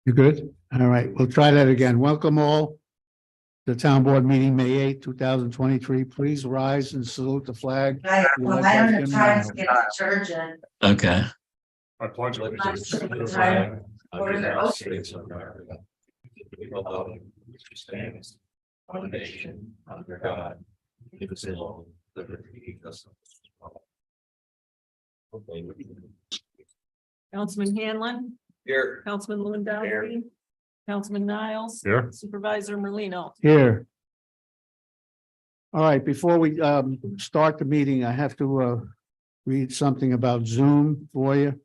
You good? All right, we'll try that again. Welcome all. The town board meeting, May 8th, 2023. Please rise and salute the flag. I We'll let don't Jim have time know. to get detergent. Okay. I pledge allegiance to the flag of the United States of America. Which stands one nation under God, indivisible, liberty and justice. Councilman Hanlon, Here. Councilman Lewandowski, Councilman Niles. Here. Supervisor Merlino. Here. All right, before we start the meeting, I have to read something about Zoom for you.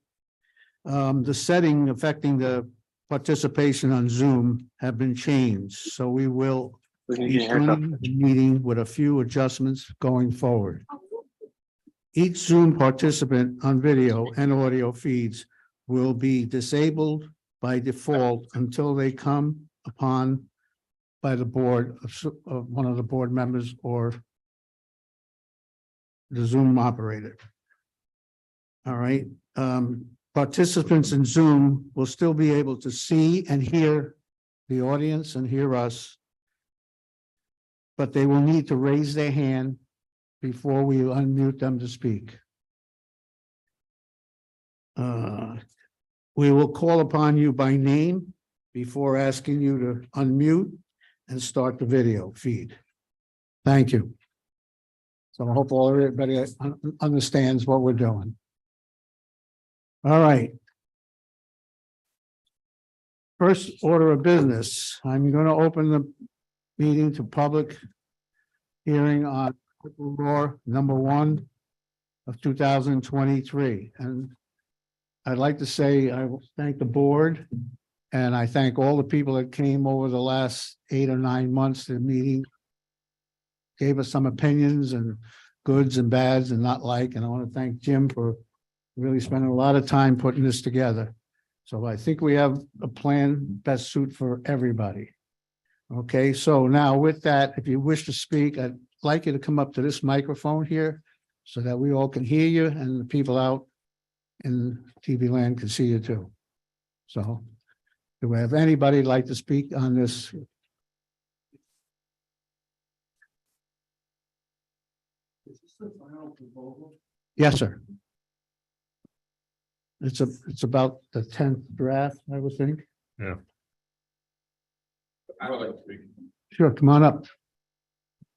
The setting affecting the participation on Zoom have been changed, so we will be running the meeting with a few adjustments going forward. Each Zoom participant on video and audio feeds will be disabled by default until they come upon by the board of one of the board members or the Zoom operator. All right, participants in Zoom will still be able to see and hear the audience and hear us, but they will need to raise their hand before we unmute them to speak. We will call upon you by name before asking you to unmute and start the video feed. Thank you. So I hope everybody understands what we're doing. All right. First order of business, I'm going to open the meeting to public hearing on law number 1 of 2023. And I'd like to say I thank the board and I thank all the people that came over the last 8 or 9 months to the meeting, gave us some opinions and goods and bads and not like, and I want to thank Jim for really spending a lot of time putting this together. So I think we have a plan best suit for everybody. Okay, so now with that, if you wish to speak, I'd like you to come up to this microphone here so that we all can hear you and the people out in TV land can see you too. So do we have anybody like to speak on this? Is this the final proposal? Yes, sir. It's about the 10th draft, I would think. Yeah. I would like to speak. Sure, come on up.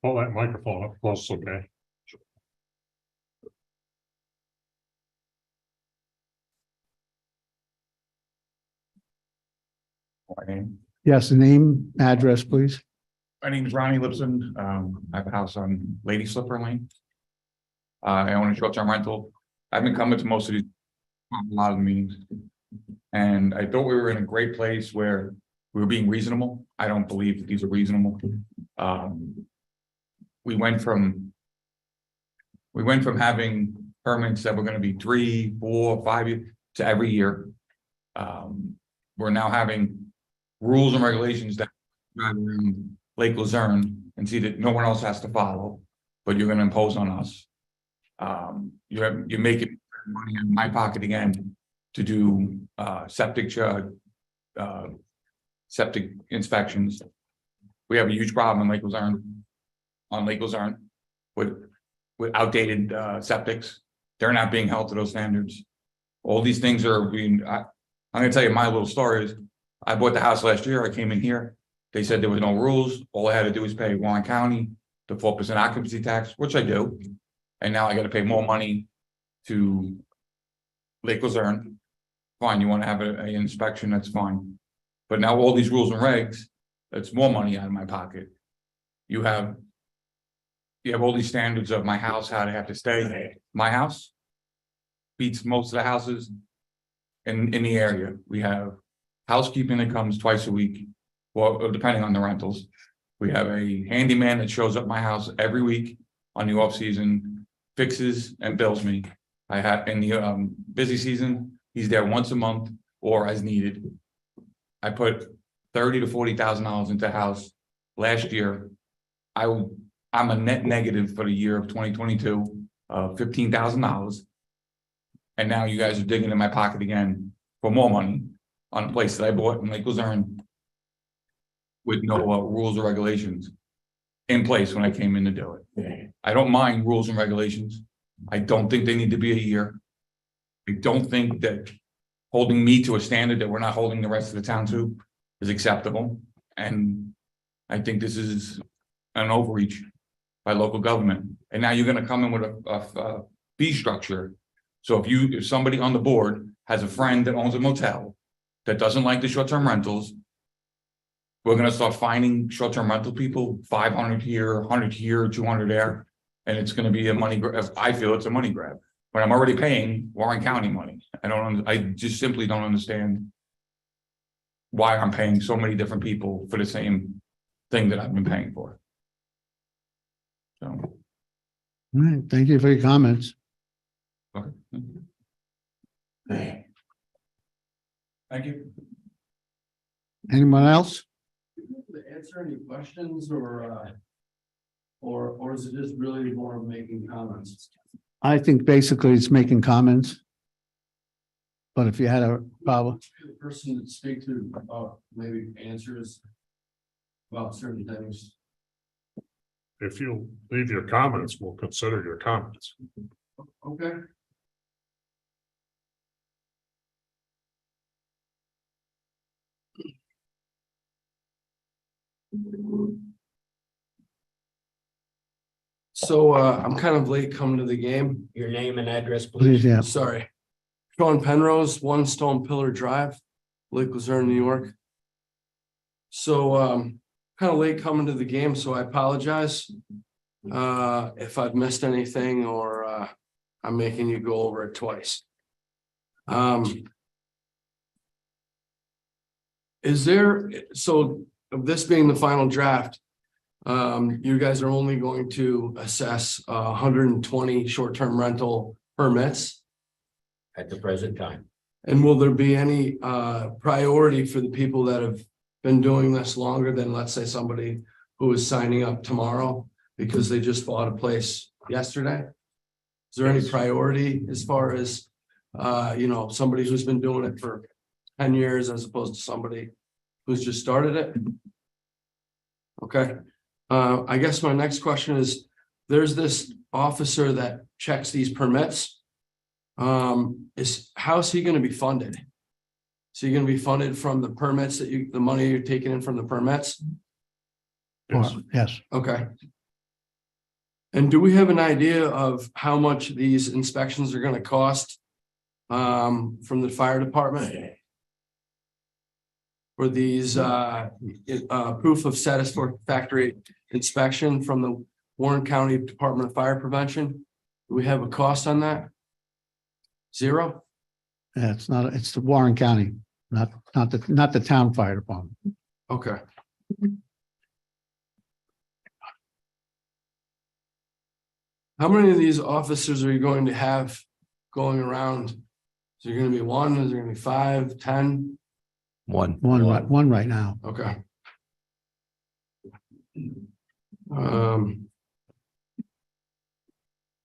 Hold that microphone up close, okay? My name. Yes, the name, address, please. My name is Ronnie Lipson. I have a house on Lady Slipper Lane. I own a short-term rental. I've been coming to most of these, a lot of the meetings. And I thought we were in a great place where we were being reasonable. I don't believe that these are reasonable. We went from having permits that were going to be 3, 4, 5 years to every year. We're now having rules and regulations that drive around Lake Luzerne and see that no one else has to follow, but you're going to impose on us. You make it money in my pocket again to do septic inspections. We have a huge problem in Lake Luzerne, with outdated septics. They're not being held to those standards. All these things are being. I'm going to tell you my little story is I bought the house last year. I came in here. They said there was no rules. All I had to do was pay Warren County the 4% occupancy tax, which I do. And now I got to pay more money to Lake Luzerne. Fine, you want to have an inspection, that's fine. But now all these rules and regs, that's more money out of my pocket. You have all these standards of my house, how to have to stay. My house beats most of the houses in the area. We have housekeeping that comes twice a week, well, depending on the rentals. We have a handyman that shows up my house every week on the off season, fixes and bills me. I have in the busy season, he's there once a month or as needed. I put $30,000 to $40,000 into the house last year. I'm a net negative for the year of 2022 of $15,000. And now you guys are digging in my pocket again for more money. on a place that I bought in Lake Luzerne with no rules or regulations in place when I came in to do it. I don't mind rules and regulations. I don't think they need to be a year. I don't think that holding me to a standard that we're not holding the rest of the town to is acceptable. And I think this is an overreach by local government. And now you're gonna come in with a fee structure. So if somebody on the board has a friend that owns a motel that doesn't like the short-term rentals, we're gonna start finding short-term rental people, 500 here, 100 here, 200 there. And it's gonna be a money grab. I feel it's a money grab, but I'm already paying Warren County money. I just simply don't understand why I'm paying so many different people for the same thing that I've been paying for. So. All right, thank you for your comments. Okay. Thank you. Anyone else? To answer any questions or is it just really more of making comments? I think basically it's making comments. But if you had a problem, The person that speak to maybe answers about certain things. If you leave your comments, we'll consider your comments. Okay. So I'm kind of late coming to the game. Your name and address, please, please. yeah. Sorry. Sean Penrose, One Stone Pillar Drive, Lake Luzerne, New York. So kind of late coming to the game, so I apologize if I've missed anything or I'm making you go over it twice. Is there, so this being the final draft, you guys are only going to assess 120 short-term rental permits? At the present time. And will there be any priority for the people that have been doing this longer than, let's say, somebody who is signing up tomorrow because they just bought a place yesterday? Is there any priority as far as somebody who's been doing it for 10 years as opposed to somebody who's just started it? Okay. I guess my next question is, there's this officer that checks these permits. How's he going to be funded? So you're going to be funded from the permits the money you're taking in from the permits? Yes. Yes, Okay. And do we have an idea of how much these inspections are going to cost from the fire department? For these proof of satisfactory inspection from the Warren County Department of Fire Prevention? Do we have a cost on that? Zero? yeah, it's the Warren County, not the town fire department. Okay. How many of these officers are you going to have going around? Is there going to be one? Is there going to be 5, 10? One right now. Okay.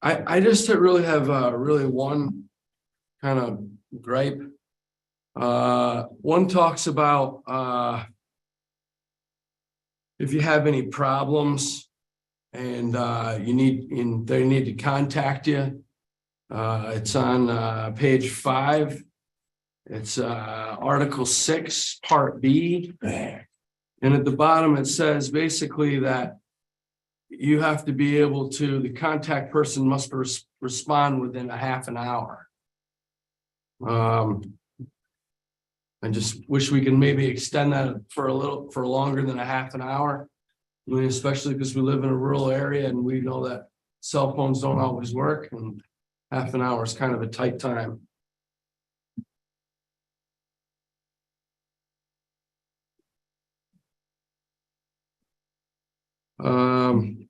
I just really have really one kind of gripe. One talks about if you have any problems and they need to contact you. It's on page 5. It's Article 6, Part B. And at the bottom, it says basically that you have to be able to, the contact person must respond within a half an hour. I just wish we can maybe extend that for longer than a half an hour. I mean, especially because we live in a rural area and we know that cell phones don't always work, and half an hour is kind of a tight time. On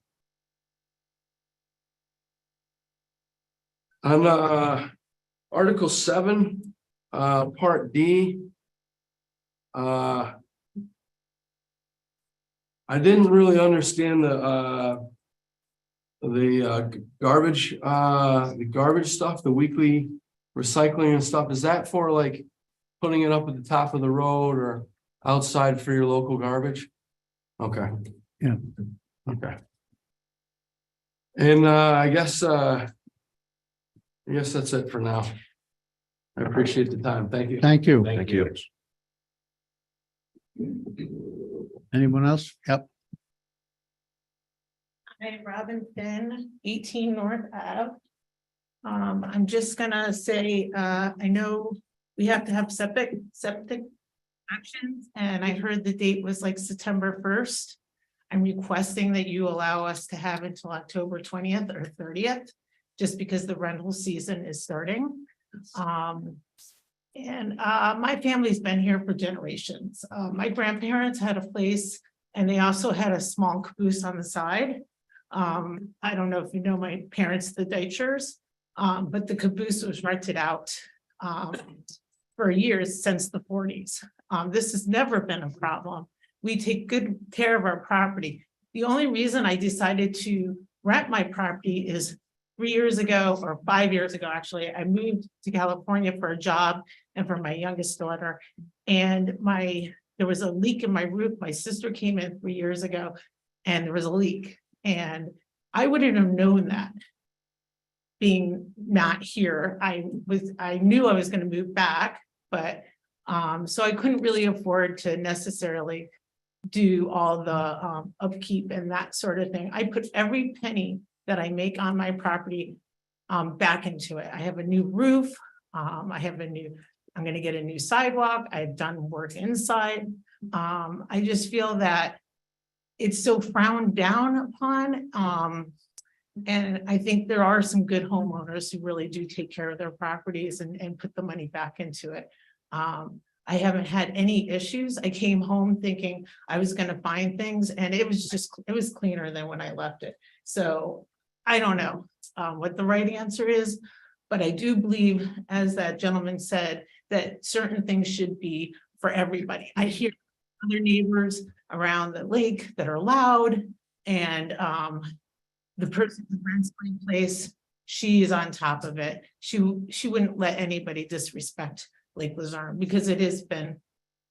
Article 7, Part D, I didn't really understand the garbage stuff, the weekly recycling and stuff. Is that for like putting it up at the top of the road or outside for your local garbage? Okay. Yeah. Okay. And I guess that's it for now. I appreciate the time. Thank you. Thank you. Thank you. Anyone else? Yep. Hi, Robin Finn, 18 North Ave. I'm just gonna say, I know we have to have septic actions, and I heard the date was like September 1st. I'm requesting that you allow us to have until October 20th or 30th, just because the rental season is starting. My family's been here for generations. My grandparents had a place and they also had a small caboose on the side. I don't know if you know my parents, the Deichers, but the caboose was rented out for years since the 40s. This has never been a problem. We take good care of our property. The only reason I decided to rent my property is 3 years ago or 5 years ago, actually, I moved to California for a job and for my youngest daughter. And there was a leak in my roof. My sister came in 3 years ago and there was a leak. And I wouldn't have known that being not here. I knew I was going to move back, but so I couldn't really afford to necessarily do all the upkeep and that sort of thing. I put every penny that I make on my property back into it. I have a new roof. I'm going to get a new sidewalk. I've done work inside. I just feel that it's so frowned down upon. And I think there are some good homeowners who really do take care of their properties and put the money back into it. I haven't had any issues. I came home thinking I was going to find things and it was cleaner than when I left it. So I don't know what the right answer is, but I do believe, as that gentleman said, that certain things should be for everybody. I hear other neighbors around the lake that are loud, and the person who rents my place, she is on top of it. She wouldn't let anybody disrespect Lake Luzerne because it has been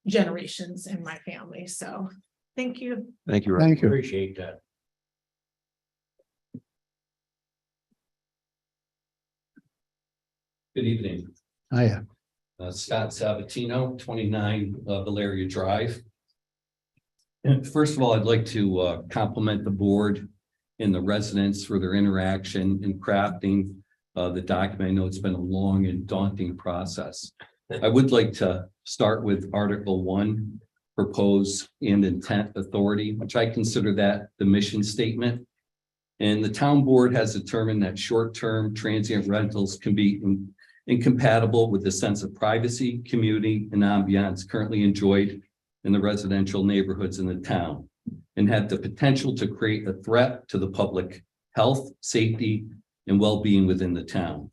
generations in my family. So thank you. Thank you. Thank you. Appreciate that. Good evening. Hiya. Scott Sabatino, 29 Valeria Drive. And first of all, I'd like to compliment the board and the residents for their interaction in crafting the document. I know it's been a long and daunting process. I would like to start with Article 1, propose and intent authority, which I consider that the mission statement. And the town board has determined that short-term transient rentals can be incompatible with the sense of privacy, community, and ambiance currently enjoyed in the residential neighborhoods in the town, and have the potential to create a threat to the public health, safety, and well-being within the town.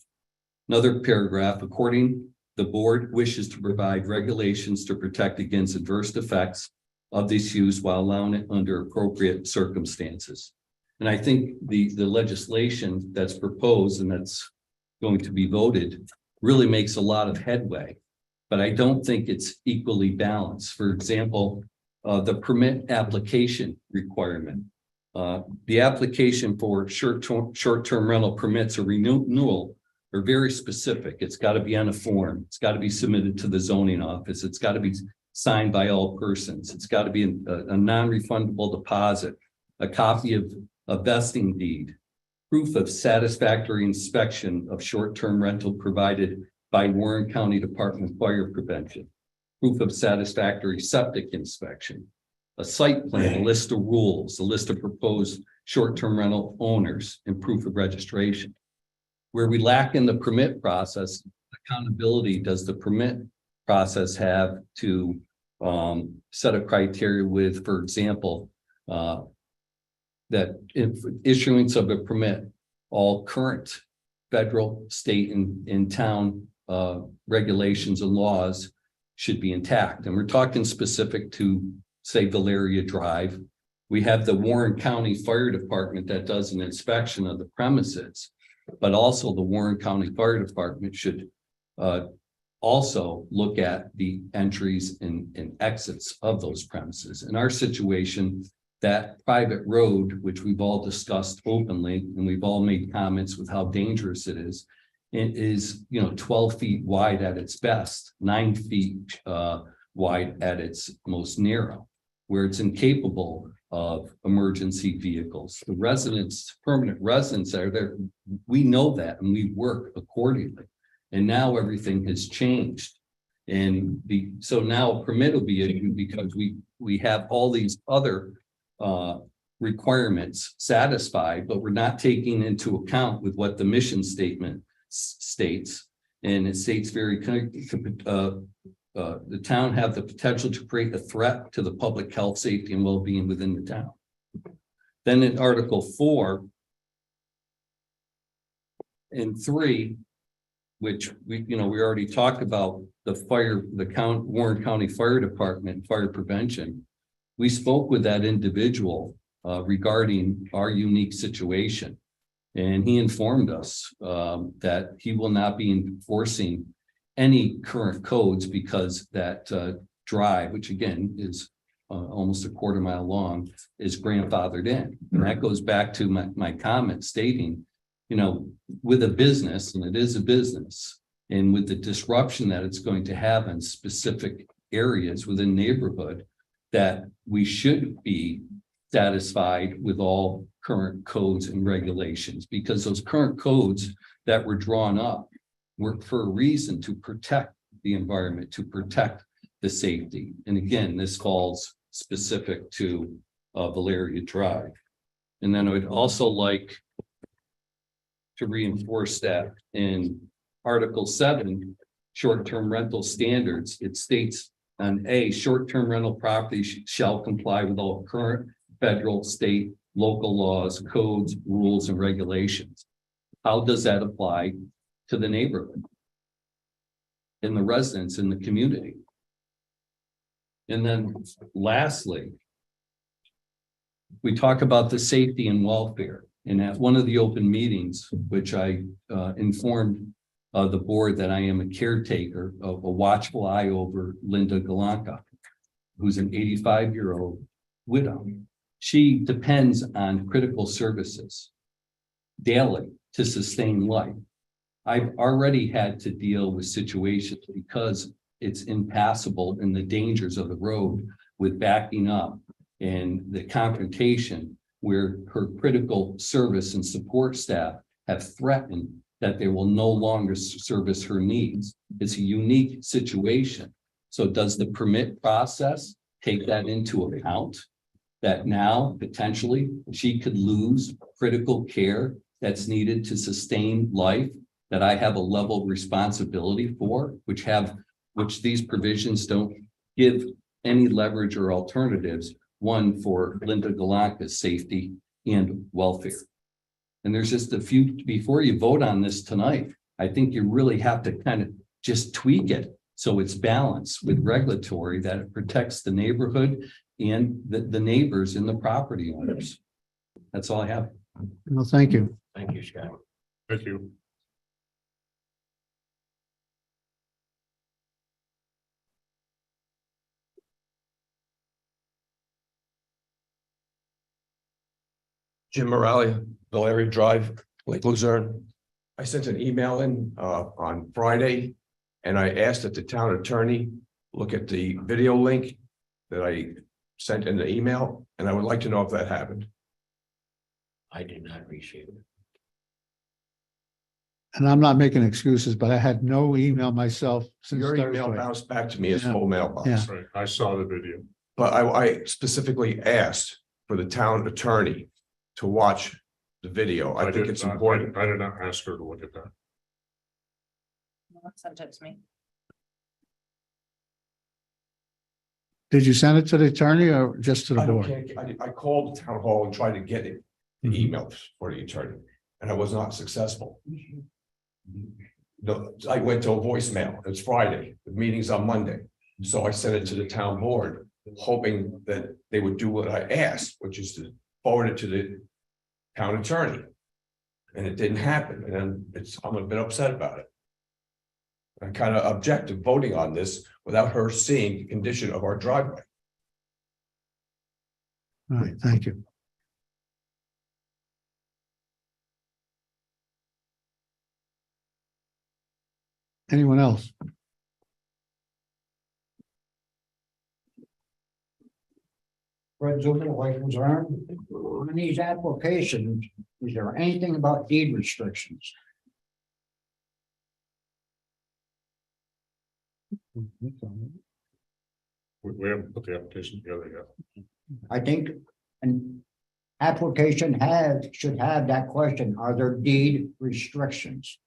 Another paragraph, according, the board wishes to provide regulations to protect against adverse effects of this use while allowing it under appropriate circumstances. And I think the legislation that's proposed and that's going to be voted really makes a lot of headway, but I don't think it's equally balanced. For example, the permit application requirement. The application for short-term rental permits or renewal are very specific. It's got to be on a form. It's got to be submitted to the zoning office. It's got to be signed by all persons. It's got to be a non-refundable deposit, a copy of a vesting deed, proof of satisfactory inspection of short-term rental provided by Warren County Department of Fire Prevention, proof of satisfactory septic inspection, a site plan, a list of rules, a list of proposed short-term rental owners, and proof of registration. Where we lack in the permit process, accountability does the permit process have to set a criteria with, for example, that issuance of a permit, all current federal, state, and town regulations and laws should be intact. And we're talking specific to, say, Valeria Drive. We have the Warren County Fire Department that does an inspection of the premises, but also the Warren County Fire Department should also look at the entries and exits of those premises. In our situation, that private road, which we've all discussed openly, and we've all made comments with how dangerous it is, 12 feet wide at its best, 9 feet wide at its most narrow, where it's incapable of emergency vehicles. The residents, permanent residents that are there, we know that, and we work accordingly. And now everything has changed. And so now a permit will be issued because we have all these other requirements satisfied, but we're not taking into account with what the mission statement states. And it states very the town have the potential to create a threat to the public health, safety, and well-being within the town. Then in Article 4 and 3, which we already talked about the Warren County Fire Department, fire prevention. We spoke with that individual regarding our unique situation. And he informed us that he will not be enforcing any current codes because that drive, which again is almost a quarter mile long, is grandfathered in. And that goes back to my comment stating, with a business, and it is a business, and with the disruption that it's going to have in specific areas within neighborhood, that we should be satisfied with all current codes and regulations, because those current codes that were drawn up were for a reason to protect the environment, to protect the safety. And again, this falls specific to Valeria Drive. And then I would also like to reinforce that in Article 7, short-term rental standards, it states on A, short-term rental properties shall comply with all current federal, state, local laws, codes, rules, and regulations. How does that apply to the neighborhood and the residents in the community? And then lastly, we talk about the safety and welfare. And at one of the open meetings, which I informed the board that I am a caretaker of a watchful eye over Linda Galanka, who's an 85-year-old widow. She depends on critical services daily to sustain life. I've already had to deal with situations because it's impassable and the dangers of the road with backing up and the confrontation where her critical service and support staff have threatened that they will no longer service her needs. It's a unique situation. So does the permit process take that into account? That now potentially she could lose critical care that's needed to sustain life, that I have a level of responsibility for, which these provisions don't give any leverage or alternatives. One for Linda Galanka's safety and welfare. And there's just a few, before you vote on this tonight, I think you really have to kind of just tweak it so it's balanced with regulatory, that it protects the neighborhood and the neighbors and the property owners. That's all I have. Well, thank you. Thank you, Scott. Thank you. Jim Morale, Valeria Drive, Lake Luzerne. I sent an email in on Friday, and I asked that the town attorney look at the video link that I sent in the email, and I would like to know if that happened. I did not receive it. And I'm not making excuses, but I had no email myself since Your email Thursday. bounced back to me as Yeah. full mailbox, Yeah. Right, I saw the video. but I specifically asked for the town attorney to watch the video. I think did it's not- important. I did not ask her to look at that. Sent it to me. Did you send it to the attorney or just to the I don't board? can't- I called the town hall and tried to get it, the Mhm. emails for the attorney, and I was not successful. I went to a voicemail. It's Friday, the meeting's on Monday. So I sent it to the town board, hoping that they would do what I asked, which is to forward it to the town attorney. And it didn't happen, and I'm a bit upset about it. I kind of object to voting on this without her seeing the condition of our driveway. All right, thank you. Anyone else? Fred Zuber, Lake Luzerne. On these applications, is there anything about deed restrictions? We haven't put the application together yet. I think an application should have that question, are there deed restrictions?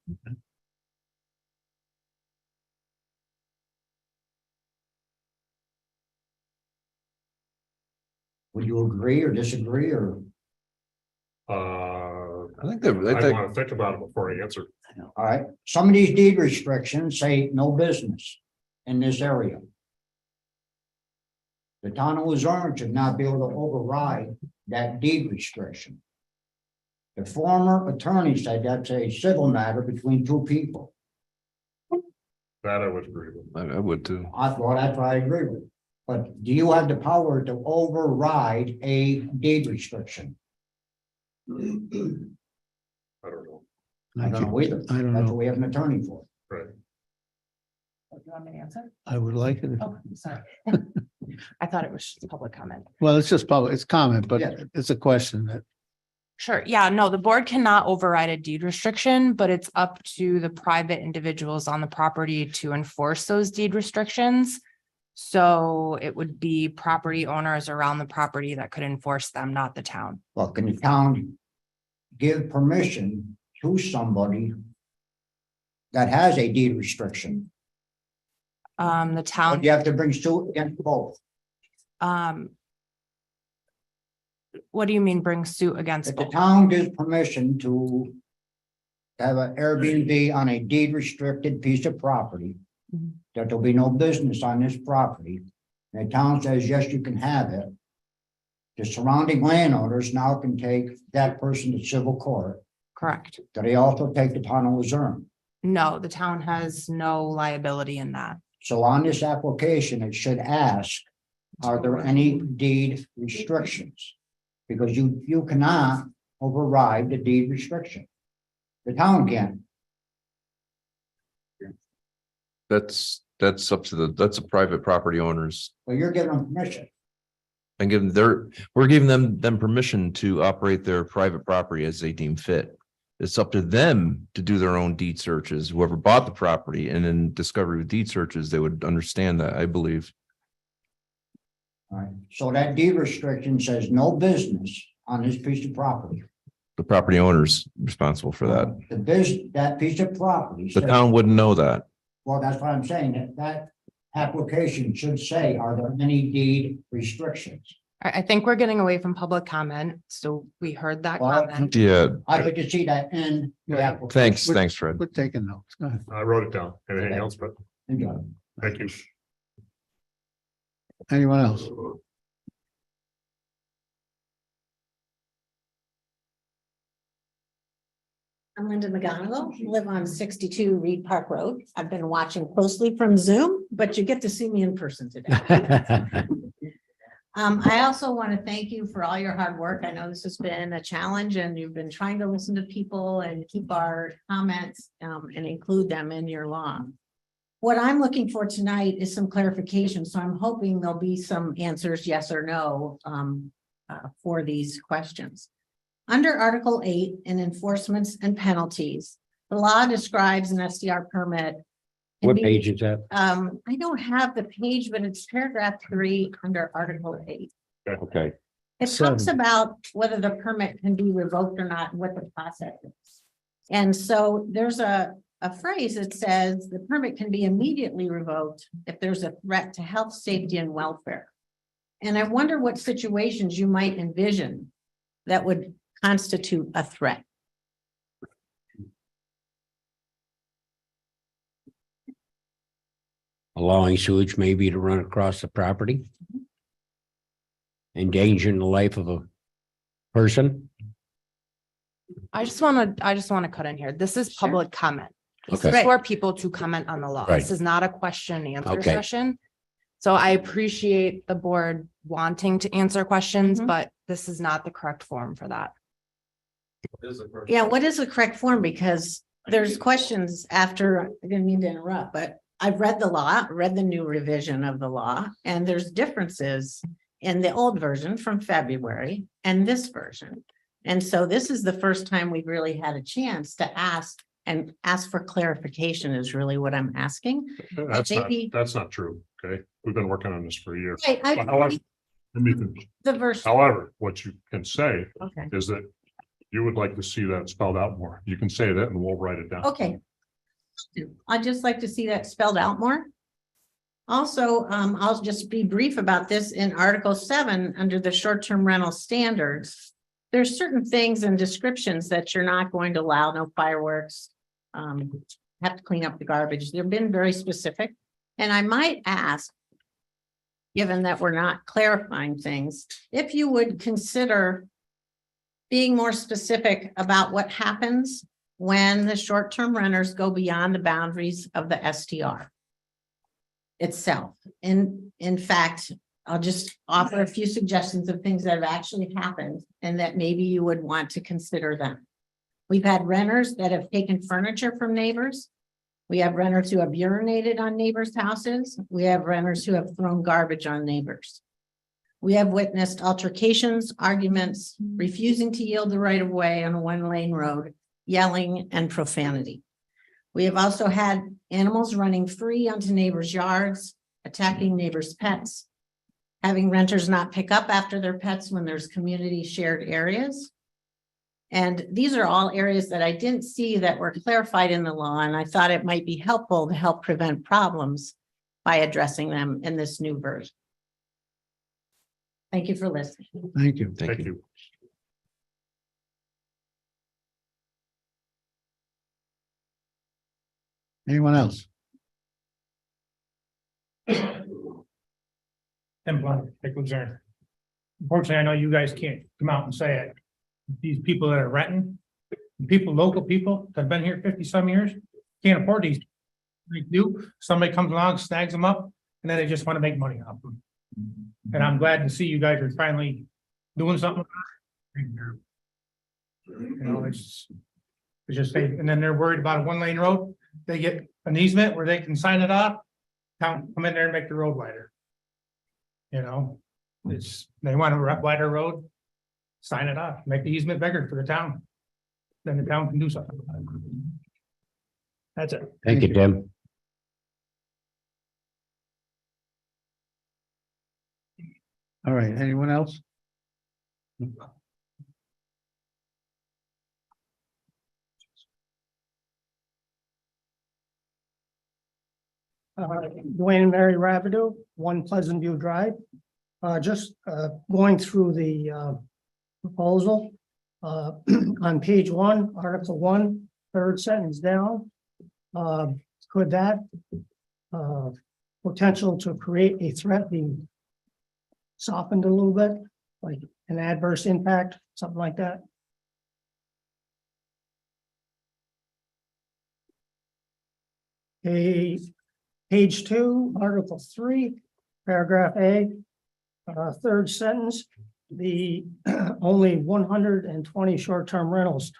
Would you agree or disagree or? I think that, I want to think about it before I answer. All right, some of these deed restrictions say no business in this area. The town of Luzerne should not be able to override that deed restriction. The former attorney said that's a civil matter between two people. That I would agree with. I would too. That's what I agree with. But do you have the power to override a deed restriction? I don't know. I Thank don't you. know either. I don't That's know. what we have an attorney for. Right. Do you want me to answer? I would like it. Oh, sorry. I thought it was just public comment. Well, it's just public, it's comment, but Yeah. it's a question that, Sure. Yeah, no, the board cannot override a deed restriction, but it's up to the private individuals on the property to enforce those deed restrictions. So it would be property owners around the property that could enforce them, not the town. Well, can the town give permission to somebody that has a deed restriction? The Or town, do you have to bring suit against both? what do you mean bring suit against If the both? town gives permission to have an Airbnb on a deed restricted piece of property, Mhm. that there'll be no business on this property, and the town says, yes, you can have it. The surrounding landowners now can take that person to civil court. Correct. Do they also take the town of Luzerne? No, the town has no liability in that. So on this application, it should ask, are there any deed restrictions? Because you cannot override the deed restriction. The town can. That's up to that's a private property owners. Well, you're giving them permission. And we're giving them permission to operate their private property as they deem fit. It's up to them to do their own deed searches, whoever bought the property, and in discovery with deed searches, they would understand that, I believe. All right, so that deed restriction says no business on this piece of property. The property owner's responsible for that. That piece of property. The says- town wouldn't know that. Well, that's what I'm saying, that application should say, are there any deed restrictions? I think we're getting away from public comment, so we heard that Well, comment. Yeah, I'd like to see that in the Yeah. application. thanks, Fred. we're taking notes. Go ahead. I wrote it down. Anything else, but Enjoy. thank you. Anyone else? I'm Linda McGonigal, live on 62 Reed Park Road. I've been watching closely from Zoom, but you get to see me in person today. I also want to thank you for all your hard work. I know this has been a challenge and you've been trying to listen to people and keep our comments and include them in your law. What I'm looking for tonight is some clarification. So I'm hoping there'll be some answers, yes or no, for these questions. Under Article 8 in enforcements and penalties, the law describes an SDR permit. can What be- page is that? I don't have the page, but it's paragraph 3 under Article 8. Okay. It Seven. talks about whether the permit can be revoked or not, and what the process is. And so there's a phrase that says the permit can be immediately revoked if there's a threat to health, safety, and welfare. And I wonder what situations you might envision that would constitute a threat. Allowing sewage maybe to run across the property. Endangering the life of a person. I just want to cut in here. This is public comment. This Okay. is for people to comment on the law. Right. This is not a question and answer Okay. session. So I appreciate the board wanting to answer questions, Mhm. but this is not the correct forum for that. Yeah, what is the correct form? Because there's questions after, I didn't mean to interrupt, but I've read the law, read the new revision of the law, and there's differences in the old version from February and this version. And so this is the first time we've really had a chance to ask for clarification is really what I'm asking. Maybe- That's not true, okay? We've been working on this for a year. I, Let me finish. the verse, However, what you can say okay, is that you would like to see that spelled out more. You can say that and we'll write it down. okay. I'd just like to see that spelled out more. Also, I'll just be brief about this in Article 7, under the short-term rental standards. There's certain things and descriptions that you're not going to allow, no fireworks. Have to clean up the garbage. They've been very specific. And I might ask, given that we're not clarifying things, if you would consider being more specific about what happens when the short-term renters go beyond the boundaries of the STR itself. In fact, I'll just offer a few suggestions of things that have actually happened and that maybe you would want to consider them. We've had renters that have taken furniture from neighbors. We have renters who have urinated on neighbors' houses. We have renters who have thrown garbage on neighbors. We have witnessed altercations, arguments, refusing to yield the right of way on a one-lane road, yelling and profanity. We have also had animals running free onto neighbors' yards, attacking neighbors' pets, having renters not pick up after their pets when there's community shared areas. And these are all areas that I didn't see that were clarified in the law, and I thought it might be helpful to help prevent problems by addressing them in this new version. Thank you for listening. Thank you. Thank you. Anyone else? And Blunt, like Luzerne. Unfortunately, I know you guys can't come out and say it. These people that are renting, people, local people that have been here 50 some years, can't afford these. They do, somebody comes along, snags them up, and then they just want to make money off them. And I'm glad to see you guys are finally doing something. You know, it's just, and then they're worried about a one-lane road. They get an easement where they can sign it off, come in there and make the road wider. You know, they want a wider road, sign it off, make the easement bigger for the town. Then the town can do something. That's it. Thank you, Tim. All right, anyone else? Dwayne and Mary Rapido, 1 Pleasant View Drive. Just going through the proposal. On page 1, Article 1, third sentence down. Could that potential to create a threat be softened a little bit, like an adverse impact, something like that? Page 2, Article 3, paragraph A, third sentence, the only 120 short-term rentals.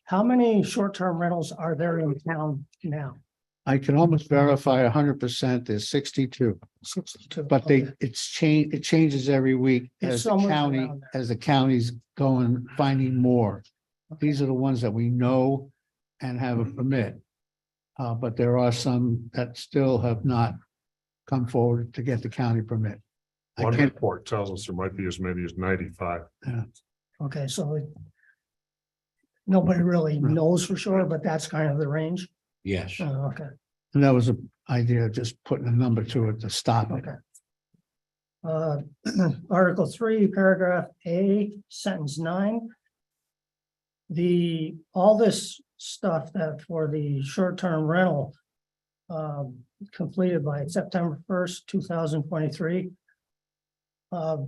How many short-term rentals are there in town now? I can almost verify 100%. There's 62, 62. but it changes every week It's as the somewhere county, around there. as the county's going, finding more. These are the ones that we know and have a permit. But there are some that still have not come forward to get the county permit. I One can't, report tells us there might be as many as 95. Okay, so nobody really No. knows for sure, but that's kind of the range. Yes. Okay, and that was an idea of just putting a number to it to stop it. okay. Article 3, paragraph A, sentence 9. All this stuff that for the short-term rental completed by September 1st, 2023.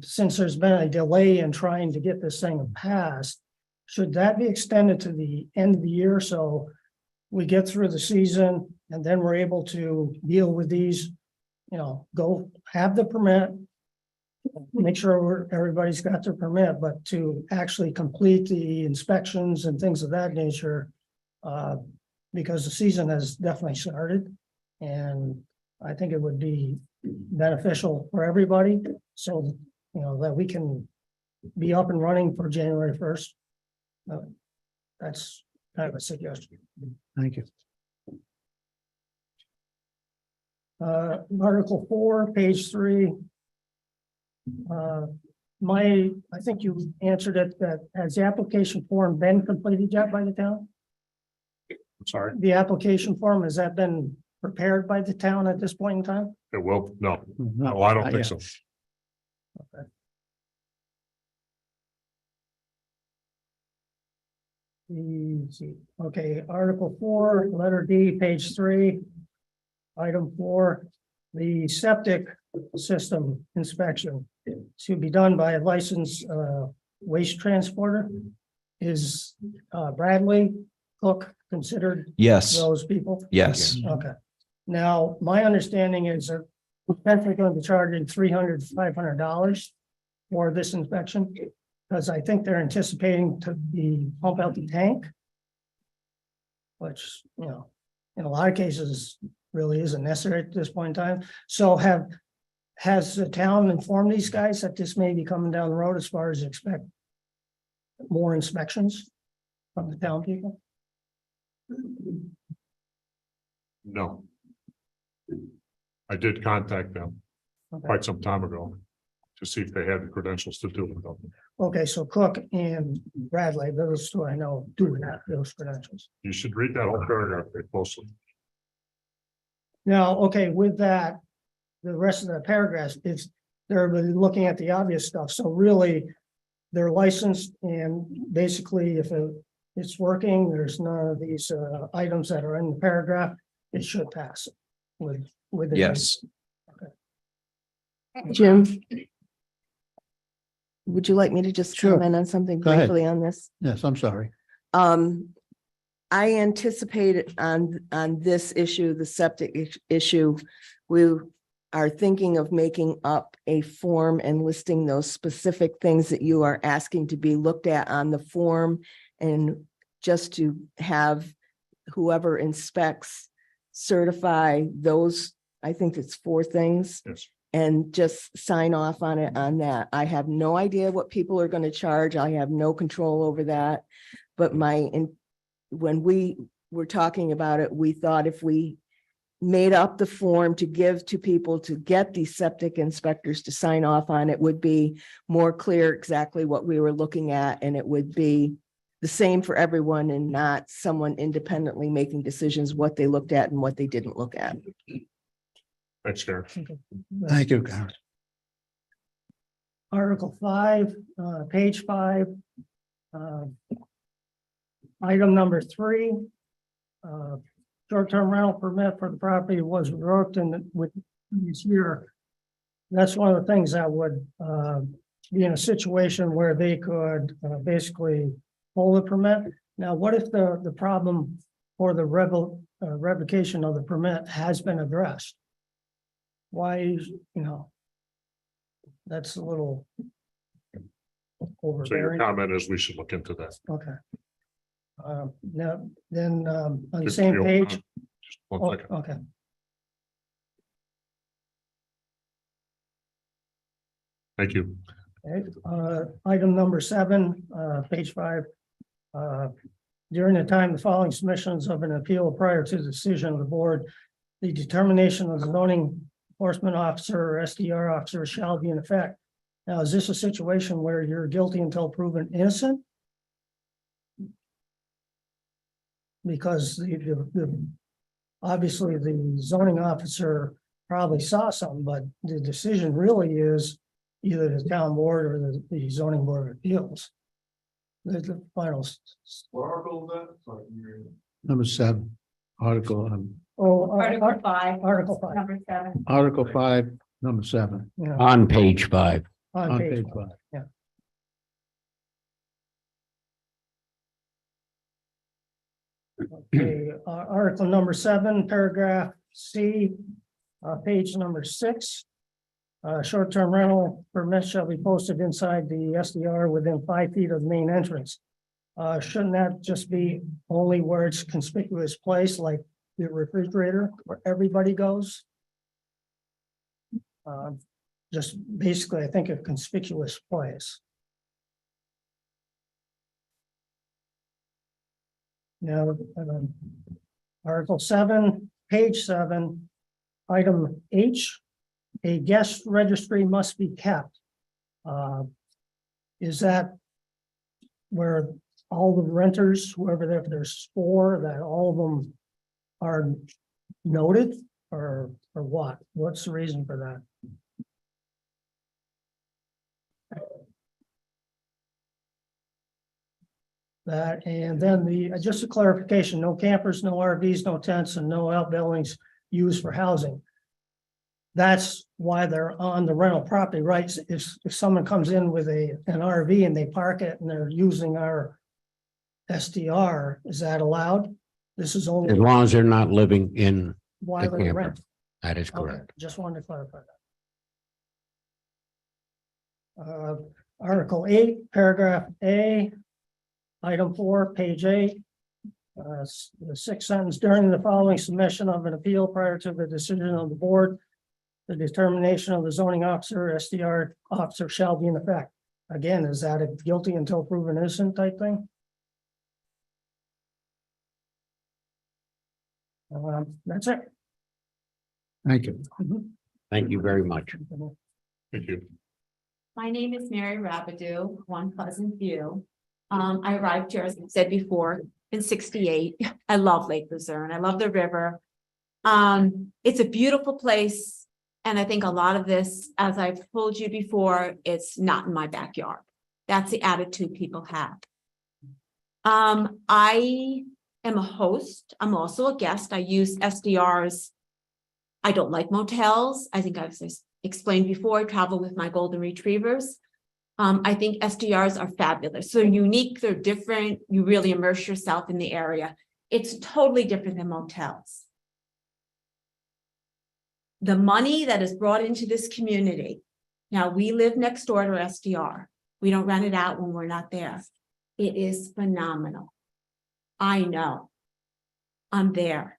Since there's been a delay in trying to get this thing passed, should that be extended to the end of the year? So we get through the season and then we're able to deal with these, go have the permit. Make sure everybody's got their permit, but to actually complete the inspections and things of that nature. Because the season has definitely started. And I think it would be beneficial for everybody, so, that we can be up and running for January 1st. That's kind of a suggestion. Thank you. Article 4, page 3. I think you answered it, that has the application form been completed yet by the town? I'm sorry, The application form, has that been prepared by the town at this point in time? it will, no, No, I don't not think yet. so. Easy. Okay, Article 4, letter D, page 3. Item 4, the septic system inspection to be done by a licensed waste transporter. Is Bradley Cook considered Yes, those people? yes. Okay. Now, my understanding is that we're potentially going to be charging $300 to $500 for this inspection. Because I think they're anticipating to be pump out the tank. Which, in a lot of cases really isn't necessary at this point in time. So has the town informed these guys that this may be coming down the road as far as expect more inspections from the town people? No. I did contact them Okay. quite some time ago to see if they had the credentials to do it. Okay, so Cook and Bradley, those two I know do have those credentials. You should read that whole paragraph very closely. Now, okay, with that, the rest of the paragraphs is they're really looking at the obvious stuff. So really, they're licensed and basically if it's working, there's none of these items that are in the paragraph, it should pass with the. Yes. Jim? Would you like me to just Sure. comment on something Go ahead. briefly on this? Yes, I'm sorry. I anticipated on this issue, the septic issue, we are thinking of making up a form and listing those specific things that you are asking to be looked at on the form. And just to have whoever inspects certify those, I think it's 4 things. Yes. And just sign off on it on that. I have no idea what people are going to charge. I have no control over that. But when we were talking about it, we thought if we made up the form to give to people to get these septic inspectors to sign off on it would be more clear exactly what we were looking at. And it would be the same for everyone and not someone independently making decisions what they looked at and what they didn't look at. Thanks, Karen. Thank you, Karen. Article 5, page 5. Item number 3. Short-term rental permit for the property was revoked with this year. That's one of the things that would be in a situation where they could basically pull the permit. Now, what if the problem for the revocation of the permit has been addressed? Why, that's a little So your overbearing. comment is we should look into that. Okay. Now, then, on the Just same real- page. Just one Oh, second. okay. Thank you. Okay, item number 7, page 5. During the time the following submissions of an appeal prior to the decision of the board, the determination of the zoning enforcement officer or SDR officer shall be in effect. Now, is this a situation where you're guilty until proven innocent? Because obviously the zoning officer probably saw something, but the decision really is either the town board or the zoning board of appeals. The final. Number 7, article, Article 5. Article 5. Number 7. Article 5, number 7, Yeah, On page 5. on on page page 5, 5. yeah. Okay, article number 7, paragraph C, page number 6. Short-term rental permits shall be posted inside the SDR within 5 feet of the main entrance. Shouldn't that just be only where it's conspicuous place, like the refrigerator, where everybody goes? Just basically, I think a conspicuous place. Now, Article 7, page 7, item H, a guest registry must be kept. Is that where all the renters, whoever there, if there's 4, that all of them are noted, or what? What's the reason for that? That, and then just a clarification, no campers, no RVs, no tents, and no outbuildings used for housing. That's why they're on the rental property, right? If someone comes in with an RV and they park it and they're using our SDR, is that allowed? This is As only long as they're not living in while the they camper. rent. That is Okay, correct. just wanted to clarify that. Article 8, paragraph A, item 4, page 8. The 6th sentence, during the following submission of an appeal prior to the decision of the board, the determination of the zoning officer, SDR officer shall be in effect. Again, is that a guilty until proven innocent type thing? That's it. Thank you. Thank you very much. Thank you. My name is Mary Rabideau, One Pleasant View. I arrived here, as I said before, in '68. I love Lake Luzerne. I love the river. It's a beautiful place. And I think a lot of this, as I've told you before, it's not in my backyard. That's the attitude people have. I am a host. I'm also a guest. I use SDRs. I don't like motels. I think I've explained before, I travel with my golden retrievers. I think SDRs are fabulous. They're unique, they're different. You really immerse yourself in the area. It's totally different than motels. The money that is brought into this community. Now, we live next door to SDR. We don't rent it out when we're not there. It is phenomenal. I know. I'm there.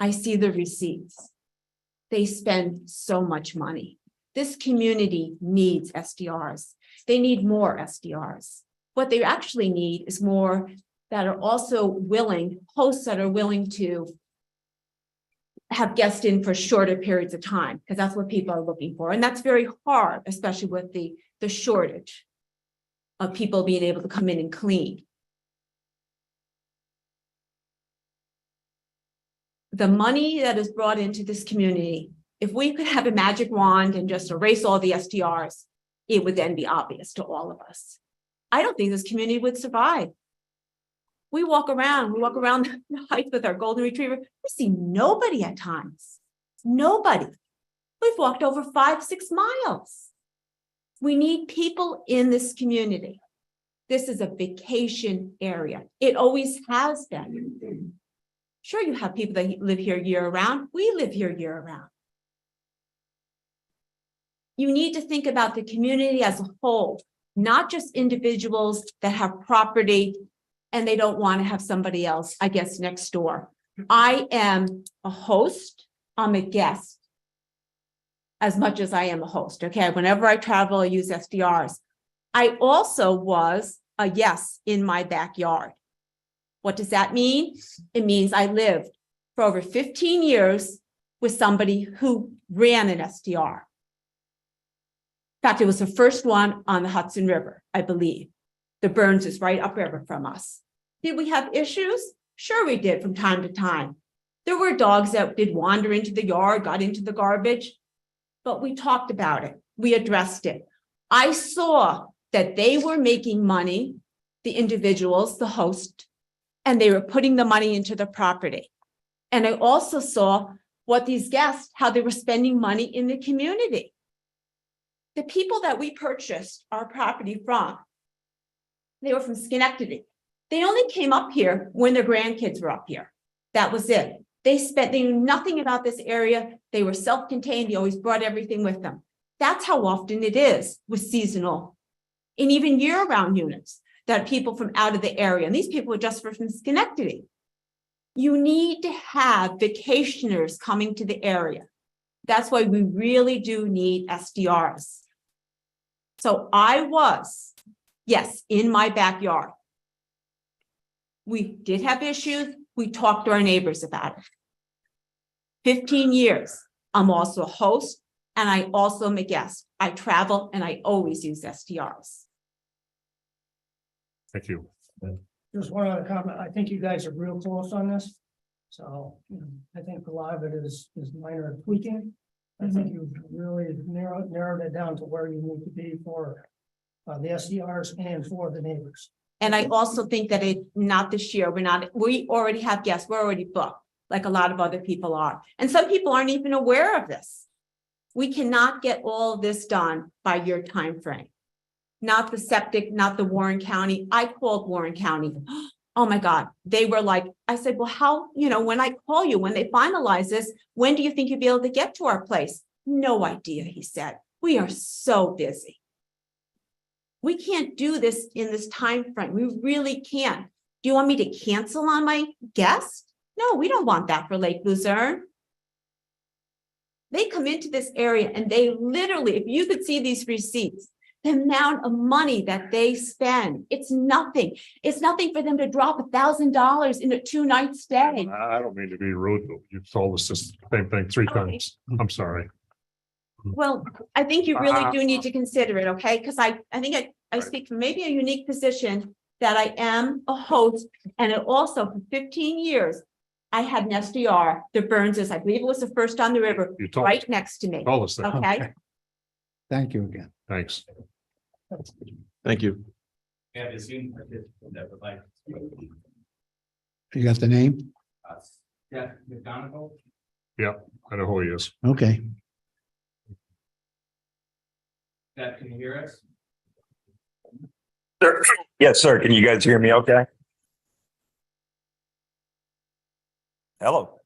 I see the receipts. They spend so much money. This community needs SDRs. They need more SDRs. What they actually need is more that are also willing, hosts that are willing to have guests in for shorter periods of time, because that's what people are looking for. And that's very hard, especially with the shortage of people being able to come in and clean. The money that is brought into this community, if we could have a magic wand and just erase all the SDRs, it would then be obvious to all of us. I don't think this community would survive. We walk around the heights with our golden retriever. We see nobody at times. Nobody. We've walked over 5-6 miles. We need people in this community. This is a vacation area. It always has been. Sure, you have people that live here year round. We live here year round. You need to think about the community as a whole, not just individuals that have property and they don't want to have somebody else, I guess, next door. I am a host. I'm a guest as much as I am a host. Okay, whenever I travel, I use SDRs. I also was a yes in my backyard. What does that mean? It means I lived for over 15 years with somebody who ran an SDR. In fact, it was the first one on the Hudson River, I believe. The Burns is right upriver from us. Did we have issues? Sure, we did from time to time. There were dogs that did wander into the yard, got into the garbage, but we talked about it. We addressed it. I saw that they were making money, the individuals, the host, and they were putting the money into the property. And I also saw what these guests, how they were spending money in the community. The people that we purchased our property from, they were from Schenectady. They only came up here when their grandkids were up here. That was it. They knew nothing about this area. They were self-contained. They always brought everything with them. That's how often it is with seasonal and even year-round units that are people from out of the area. And these people are just from Schenectady. You need to have vacationers coming to the area. That's why we really do need SDRs. So I was, yes, in my backyard. We did have issues. We talked to our neighbors about it. 15 years. I'm also a host and I also am a guest. I travel and I always use SDRs. Thank you. Just one other comment. I think you guys are real close on this. So I think a lot of it is minor tweaking. I think you've really narrowed it down to where you need to be for the SDRs and for the neighbors. And I also think that not this year, we already have guests, we're already booked, like a lot of other people are. And some people aren't even aware of this. We cannot get all of this done by your time frame. Not the septic, not the Warren County. I called Warren County. Oh my God. They were like, I said, well, how, when I call you, when they finalize this, when do you think you'll be able to get to our place? No idea, he said. We are so busy. We can't do this in this time frame. We really can't. Do you want me to cancel on my guest? No, we don't want that for Lake Luzerne. They come into this area and they literally, if you could see these receipts, the amount of money that they spend, it's nothing. It's nothing for them to drop $1,000 in a 2-night stay. I don't mean to be rude, but you've told us this same thing 3 times. I'm sorry. Well, I think you really do need to consider it, okay? Because I think I speak from maybe a unique position that I am a host, and it also for 15 years, I had an SDR, the Burnses, I believe it was the first on the river, right next to me. Told us that. Okay. Thank you again. Thanks. Thank you. You got the name? Yeah, I know who he is. Okay. Can you hear us? Sir, yes, sir. Can you guys hear me okay? Hello.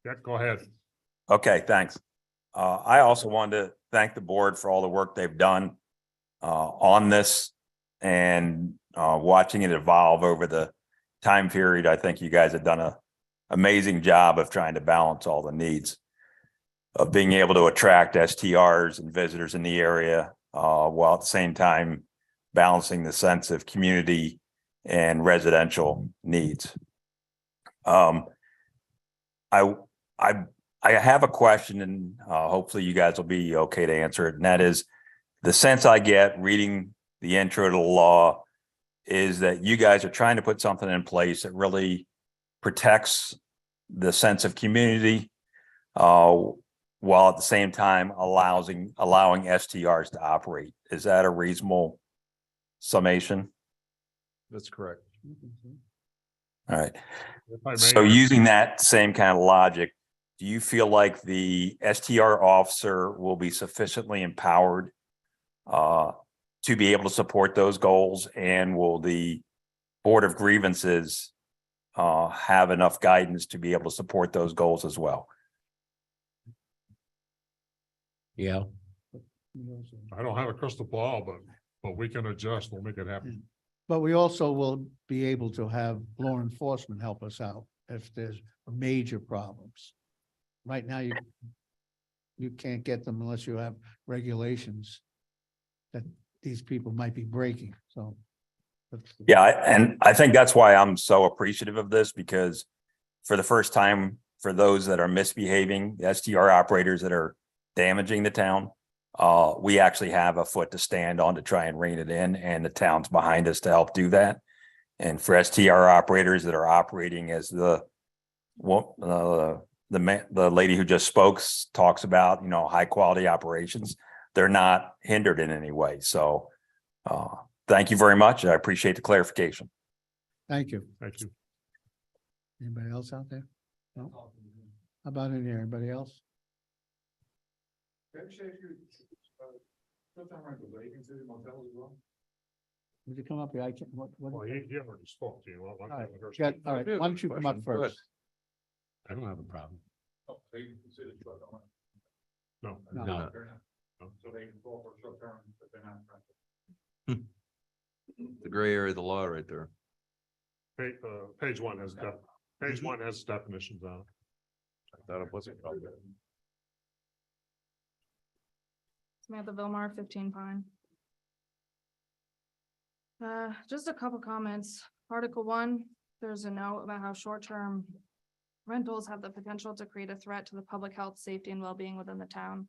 Yeah, go ahead. Okay, thanks. I also wanted to thank the board for all the work they've done on this and watching it evolve over the time period. I think you guys have done an amazing job of trying to balance all the needs of being able to attract STRs and visitors in the area while at the same time balancing the sense of community and residential needs. I have a question, and hopefully you guys will be okay to answer it. And that is, the sense I get reading the intro to the law is that you guys are trying to put something in place that really protects the sense of community, while at the same time allowing STRs to operate. Is that a reasonable summation? That's correct. All right. If I may, So using that same kind of logic, do you feel like the STR officer will be sufficiently empowered to be able to support those goals? And will the Board of Grievances have enough guidance to be able to support those goals as well? Yeah. I don't have a crystal ball, but we can adjust. We'll make it happen. But we also will be able to have law enforcement help us out if there's major problems. Right now, you can't get them unless you have regulations that these people might be breaking, so. Yeah, and I think that's why I'm so appreciative of this, because for the first time, for those that are misbehaving, the STR operators that are damaging the town, we actually have a foot to stand on to try and rein it in, and the town's behind us to help do that. And for STR operators that are operating as the lady who just spoke talks about, high quality operations, they're not hindered in any way. So thank you very much. I appreciate the clarification. Thank you. Thank you. Anybody else out there? No? How about in here? Anybody else? Would you come up here? I can't, Well, he already spoke to you. Well, All right, all right, why don't you come up first? I don't have a problem. No. No. So they can go for short term, but they're not. The gray area of the law right there. Page one has, page one has definitions on it. I thought it wasn't. Samantha Vilmar, 15 Pine. Just a couple comments. Article 1, there's a note about how short-term rentals have the potential to create a threat to the public health, safety, and well-being within the town.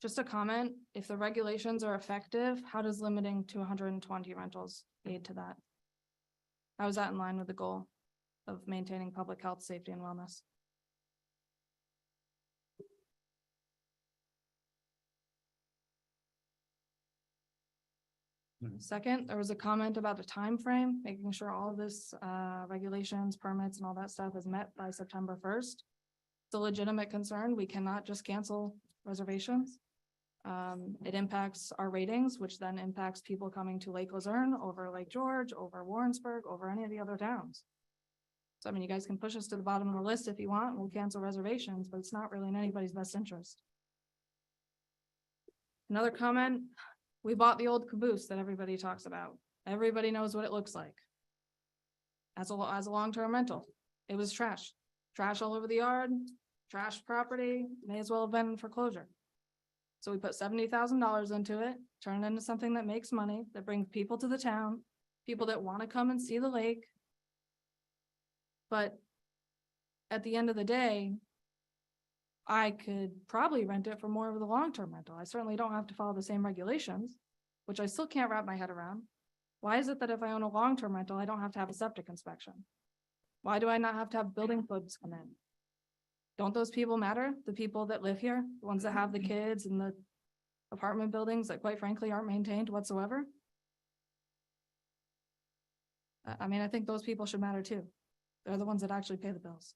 Just a comment, if the regulations are effective, how does limiting to 120 rentals aid to that? How is that in line with the goal of maintaining public health, safety, and wellness? Second, there was a comment about the time frame, making sure all of this regulations, permits, and all that stuff is met by September 1st. It's a legitimate concern. We cannot just cancel reservations. It impacts our ratings, which then impacts people coming to Lake Luzerne, over Lake George, over Warrensburg, over any of the other towns. So I mean, you guys can push us to the bottom of the list if you want. We'll cancel reservations, but it's not really in anybody's best interest. Another comment. We bought the old caboose that everybody talks about. Everybody knows what it looks like. As a long-term rental, it was trash all over the yard, trash property, may as well have been in foreclosure. So we put $70,000 into it, turn it into something that makes money, that brings people to the town, people that want to come and see the lake. But at the end of the day, I could probably rent it for more of the long-term rental. I certainly don't have to follow the same regulations, which I still can't wrap my head around. Why is it that if I own a long-term rental, I don't have to have a septic inspection? Why do I not have to have building codes come in? Don't those people matter? The people that live here, the ones that have the kids and the apartment buildings that quite frankly aren't maintained whatsoever? I mean, I think those people should matter too. They're the ones that actually pay the bills.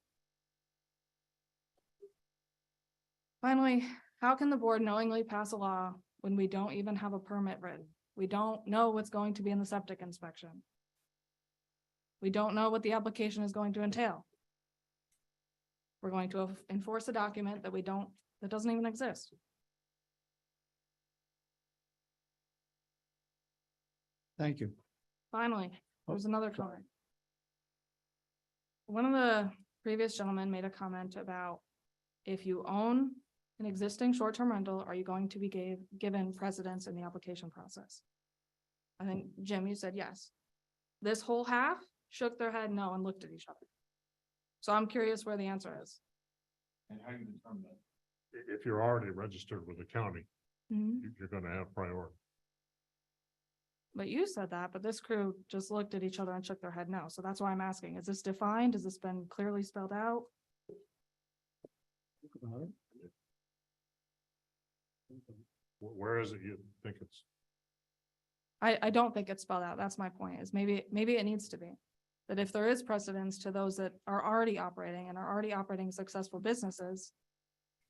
Finally, how can the board knowingly pass a law when we don't even have a permit written? We don't know what's going to be in the septic inspection. We don't know what the application is going to entail. We're going to enforce a document that that doesn't even exist. Thank you. Finally, there's another comment. One of the previous gentlemen made a comment about if you own an existing short-term rental, are you going to be given precedence in the application process? I think, Jim, you said yes. This whole half shook their head no and looked at each other. So I'm curious where the answer is. And how you determine that? If you're already registered with the county, you're gonna have priority. But you said that, but this crew just looked at each other and shook their head no. So that's why I'm asking, is this defined? Has this been clearly spelled out? Where is it you think it's? I don't think it's spelled out. That's my point, is maybe it needs to be. That if there is precedence to those that are already operating and are already operating successful businesses,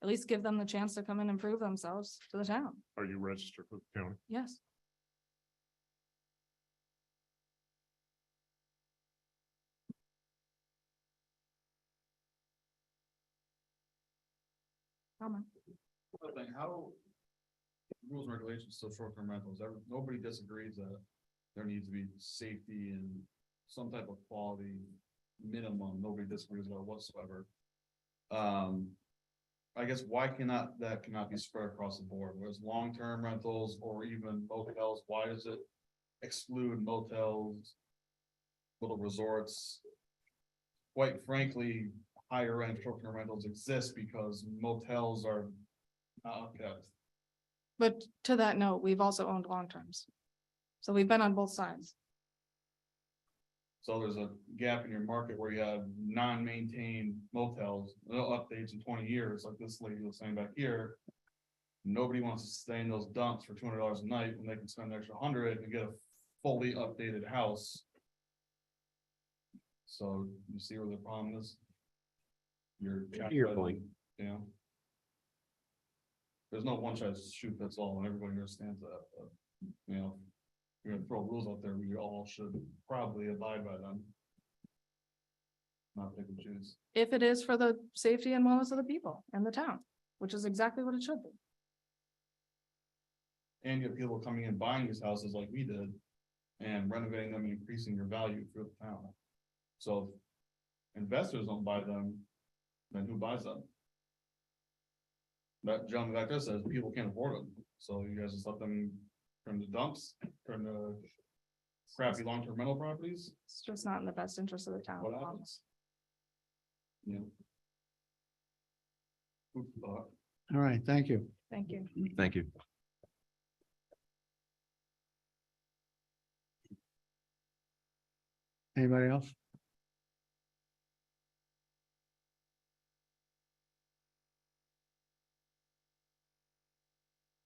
at least give them the chance to come in and prove themselves to the town. Are you registered with the county? Yes. How rules and regulations still short-term rentals, nobody disagrees that there needs to be safety and some type of quality minimum, nobody disagrees about whatsoever. I guess why cannot be spread across the board, whereas long-term rentals or even motels, why does it exclude motels, little resorts? Quite frankly, higher end short-term rentals exist because motels are not kept. But to that note, we've also owned long terms. So we've been on both sides. So there's a gap in your market where you have non-maintained motels, no updates in 20 years, like this lady was saying back here. Nobody wants to stay in those dumps for $200 a night when they can spend an extra $100 to get a fully updated house. So you see where the problem is? Your point. Yeah. There's no one size shoe fits all, and everybody understands that, but, you know. you're gonna throw rules out there, we all should probably abide by them. Not pick and choose. If it is for the safety and wellness of the people and the town, which is exactly what it should be. And you have people coming in buying these houses like we did. And renovating them and increasing your value for the town. So if investors don't buy them, then who buys them? That gentleman back there says people can't afford them, so you guys just let them turn to dumps, turn to crappy long-term rental properties. It's just not in the best interest of the town. What happens? Yeah. Food for thought. All right, thank you. Thank you. Thank you. Anybody else?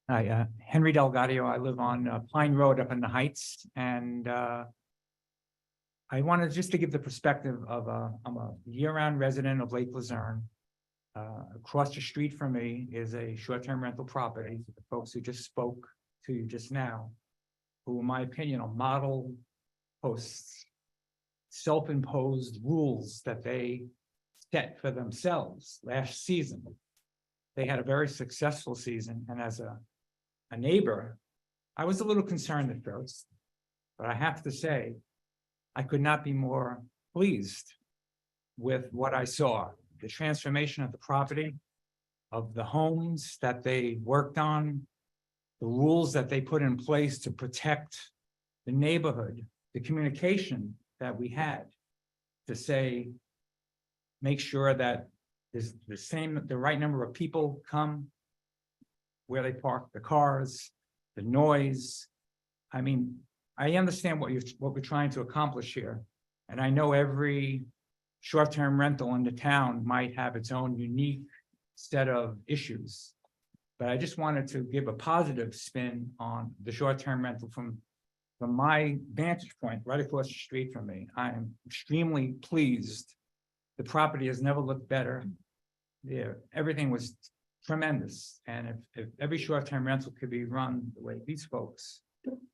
Hi, Henry Delgadio. I live on Pine Road up in the Heights, and I wanted just to give the perspective of I'm a year-round resident of Lake Luzerne. Across the street from me is a short-term rental property, the folks who just spoke to you just now, who in my opinion are model hosts, self-imposed rules that they set for themselves last season. They had a very successful season, and as a neighbor, I was a little concerned at first, but I have to say, I could not be more pleased with what I saw. The transformation of the property, of the homes that they worked on, the rules that they put in place to protect the neighborhood, the communication that we had to say, make sure that there's the right number of people come, where they park the cars, the noise. I mean, I understand what we're trying to accomplish here. And I know every short-term rental in the town might have its own unique set of issues. But I just wanted to give a positive spin on the short-term rental from my vantage point, right across the street from me. I am extremely pleased. The property has never looked better. Yeah, everything was tremendous. And if every short-term rental could be run the way these folks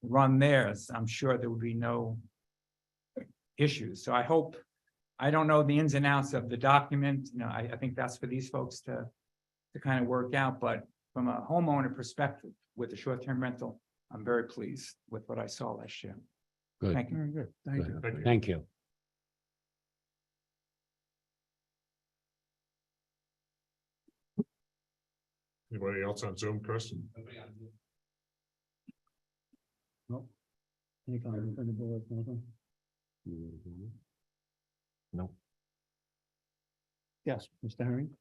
run theirs, I'm sure there would be no issues. So I don't know the ins and outs of the document. You know, I think that's for these folks to kind of work out. But from a homeowner perspective with the short-term rental, I'm very pleased with what I saw last year. Good. Thank you. Very good. Thank you. Thank you. Thank you. Anybody else on Zoom, Chris? No. Any comment from the board, Nathan? No. Yes, Mr. Herring?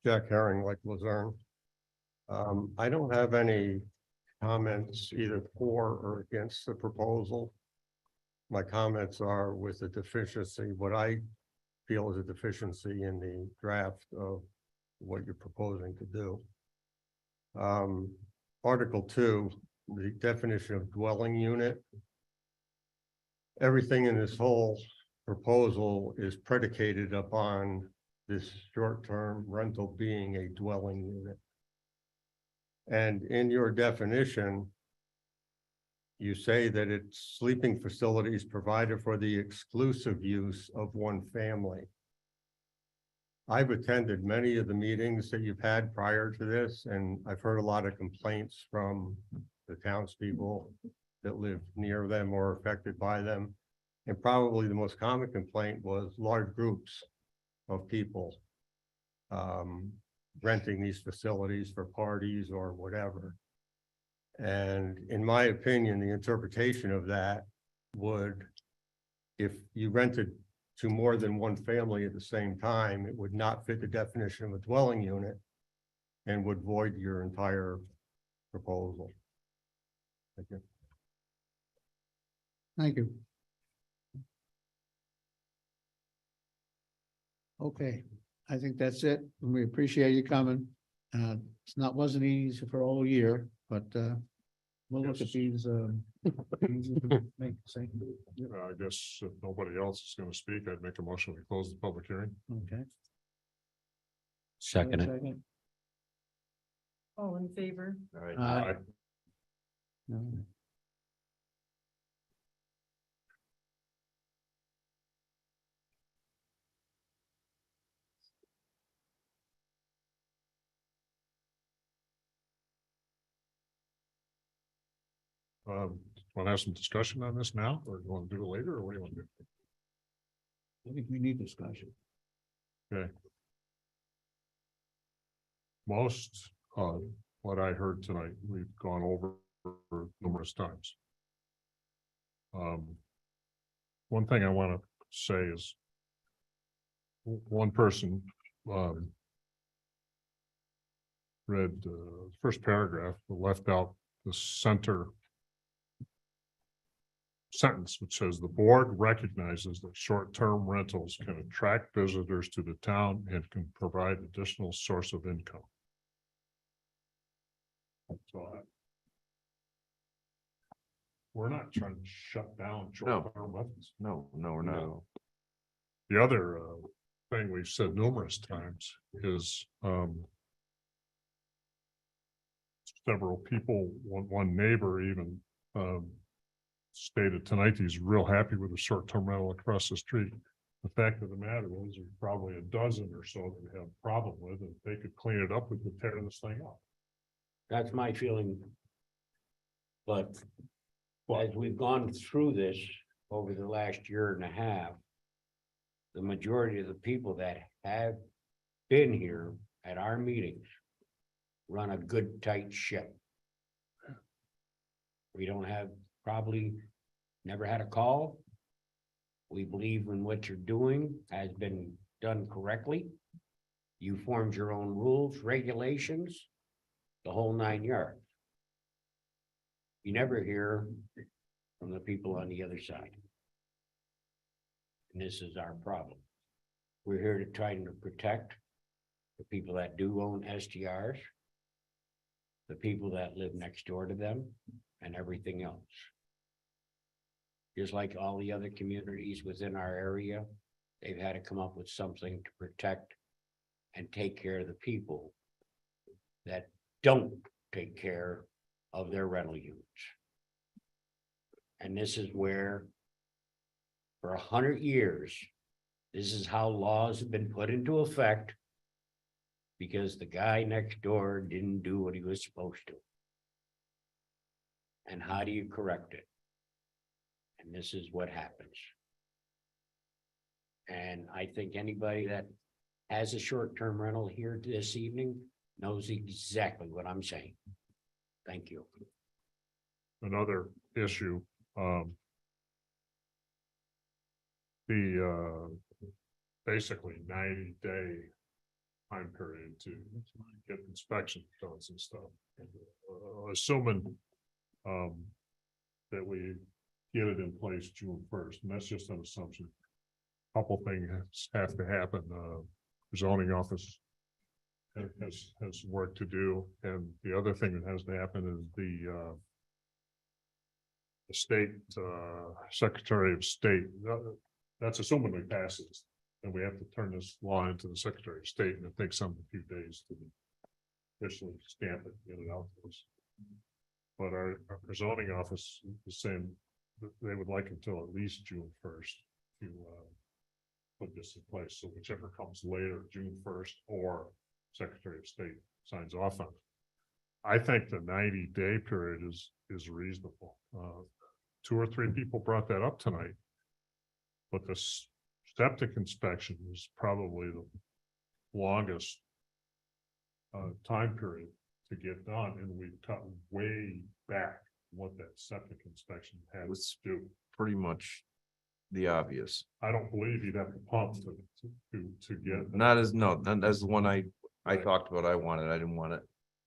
Jack Herring, like Luzerne. I don't have any comments either for or against the proposal. My comments are with the deficiency, what I feel is a deficiency in the draft of what you're proposing to do. Article 2, the definition of dwelling unit. Everything in this whole proposal is predicated upon this short-term rental being a dwelling unit. And in your definition, you say that it's sleeping facilities provided for the exclusive use of one family. I've attended many of the meetings that you've had prior to this, and I've heard a lot of complaints from the townspeople that live near them or affected by them. And probably the most common complaint was large groups of people renting these facilities for parties or whatever. And in my opinion, the interpretation of that would, if you rented to more than one family at the same time, it would not fit the definition of a dwelling unit and would void your entire proposal. Thank you. Thank you. Okay, I think that's it. And we appreciate you coming. Wasn't easy for all year, but we'll look at these I guess if nobody else is gonna speak, I'd make a motion to close the public hearing. Okay. Second it. All in favor? Aye. No. Want to have some discussion on this now, or do you want to do it later, or what do you want to do? I think we need discussion. Okay. Most of what I heard tonight, we've gone over numerous times. One thing I want to say is one person read the first paragraph, but left out the center sentence, which says the board recognizes that short-term rentals can attract visitors to the town and can provide additional source of income. So we're not trying to shut down short-term rentals. No, we're not. The other thing we've said numerous times is several people, one neighbor even stated tonight he's real happy with the short-term rental across the street. The fact of the matter is there's probably a dozen or so that we have a problem with, and if they could clean it up, we could tear this thing up. That's my feeling. But as we've gone through this over the last year and a half, the majority of the people that have been here at our meetings run a good tight ship. We don't have, probably never had a call. We believe in what you're doing has been done correctly. You formed your own rules, regulations, the whole 9 yards. You never hear from the people on the other side. And this is our problem. We're here to try to protect the people that do own STRs, the people that live next door to them, and everything else. Just like all the other communities within our area, they've had to come up with something to protect and take care of the people that don't take care of their rental units. And this is where, for 100 years, this is how laws have been put into effect because the guy next door didn't do what he was supposed to. And how do you correct it? And this is what happens. And I think anybody that has a short-term rental here this evening knows exactly what I'm saying. Thank you. Another issue, the basically 90-day time period to get inspection done and stuff. Assuming that we get it in place June 1st, and that's just an assumption. Couple things have to happen. Zoning office has work to do, and the other thing that has to happen is the state Secretary of State. That's assuming we pass this, and we have to turn this law into the Secretary of State, and it takes some a few days to officially stamp it, get it out to us. But our zoning office is saying that they would like until at least June 1st to put this in place. So whichever comes later, June 1st or Secretary of State signs off on it. I think the 90-day period is reasonable. 2 or 3 people brought that up tonight. But the septic inspection is probably the longest time period to get done, and we've cut way back what that septic inspection has to do. Pretty much the obvious. I don't believe you'd have to pump to get. Not as the one I talked about. I didn't want it.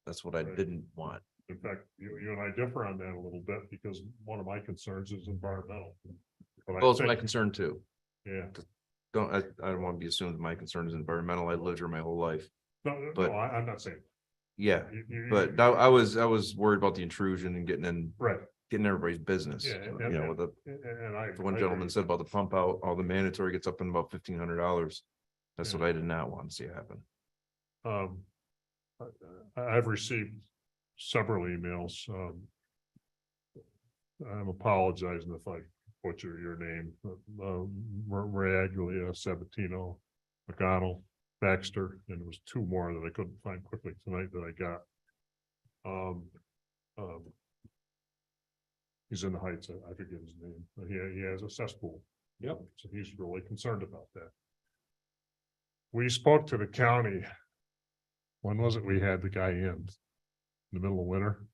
That's what I didn't want. In fact, you and I differ on that a little bit because one of my concerns is environmental. Well, it's my concern too. Yeah. I don't want to be assumed that my concern is environmental. I lived here my whole life. No, I'm not saying. Yeah, but I was worried about the intrusion and getting in. Right. getting everybody's business, Yeah, you know, with the, and I. the one I gentleman agree. said about the pump out, all the mandatory gets up in about $1,500. That's what I did not want to see happen. I've received several emails. I'm apologizing if I butcher your name. Maraglia, Sabatino, McConnell, Baxter, and there was two more that I couldn't find quickly tonight that I got. He's in the Heights. I forget his name. But he has a cesspool. Yep. So he's really concerned about that. We spoke to the county. When was it we had the guy in the middle of winter?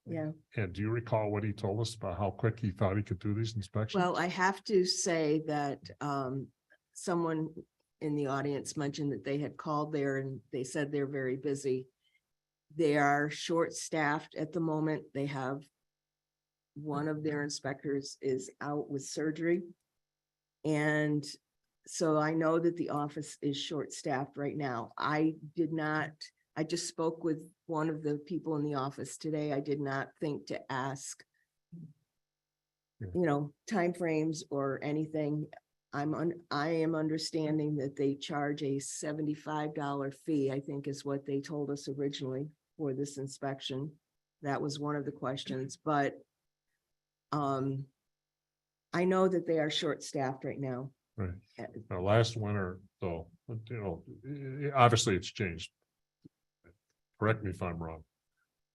Yeah. And do you recall what he told us about how quick he thought he could do these inspections? Well, I have to say that someone in the audience mentioned that they had called there and they said they're very busy. They are short-staffed at the moment. They have one of their inspectors is out with surgery. And so I know that the office is short-staffed right now. I just spoke with one of the people in the office today. I did not think to ask, timeframes or anything. I am understanding that they charge a $75 fee, I think is what they told us originally for this inspection. That was one of the questions, but I know that they are short-staffed right now. Right. Last winter, though, obviously it's changed. Correct me if I'm wrong.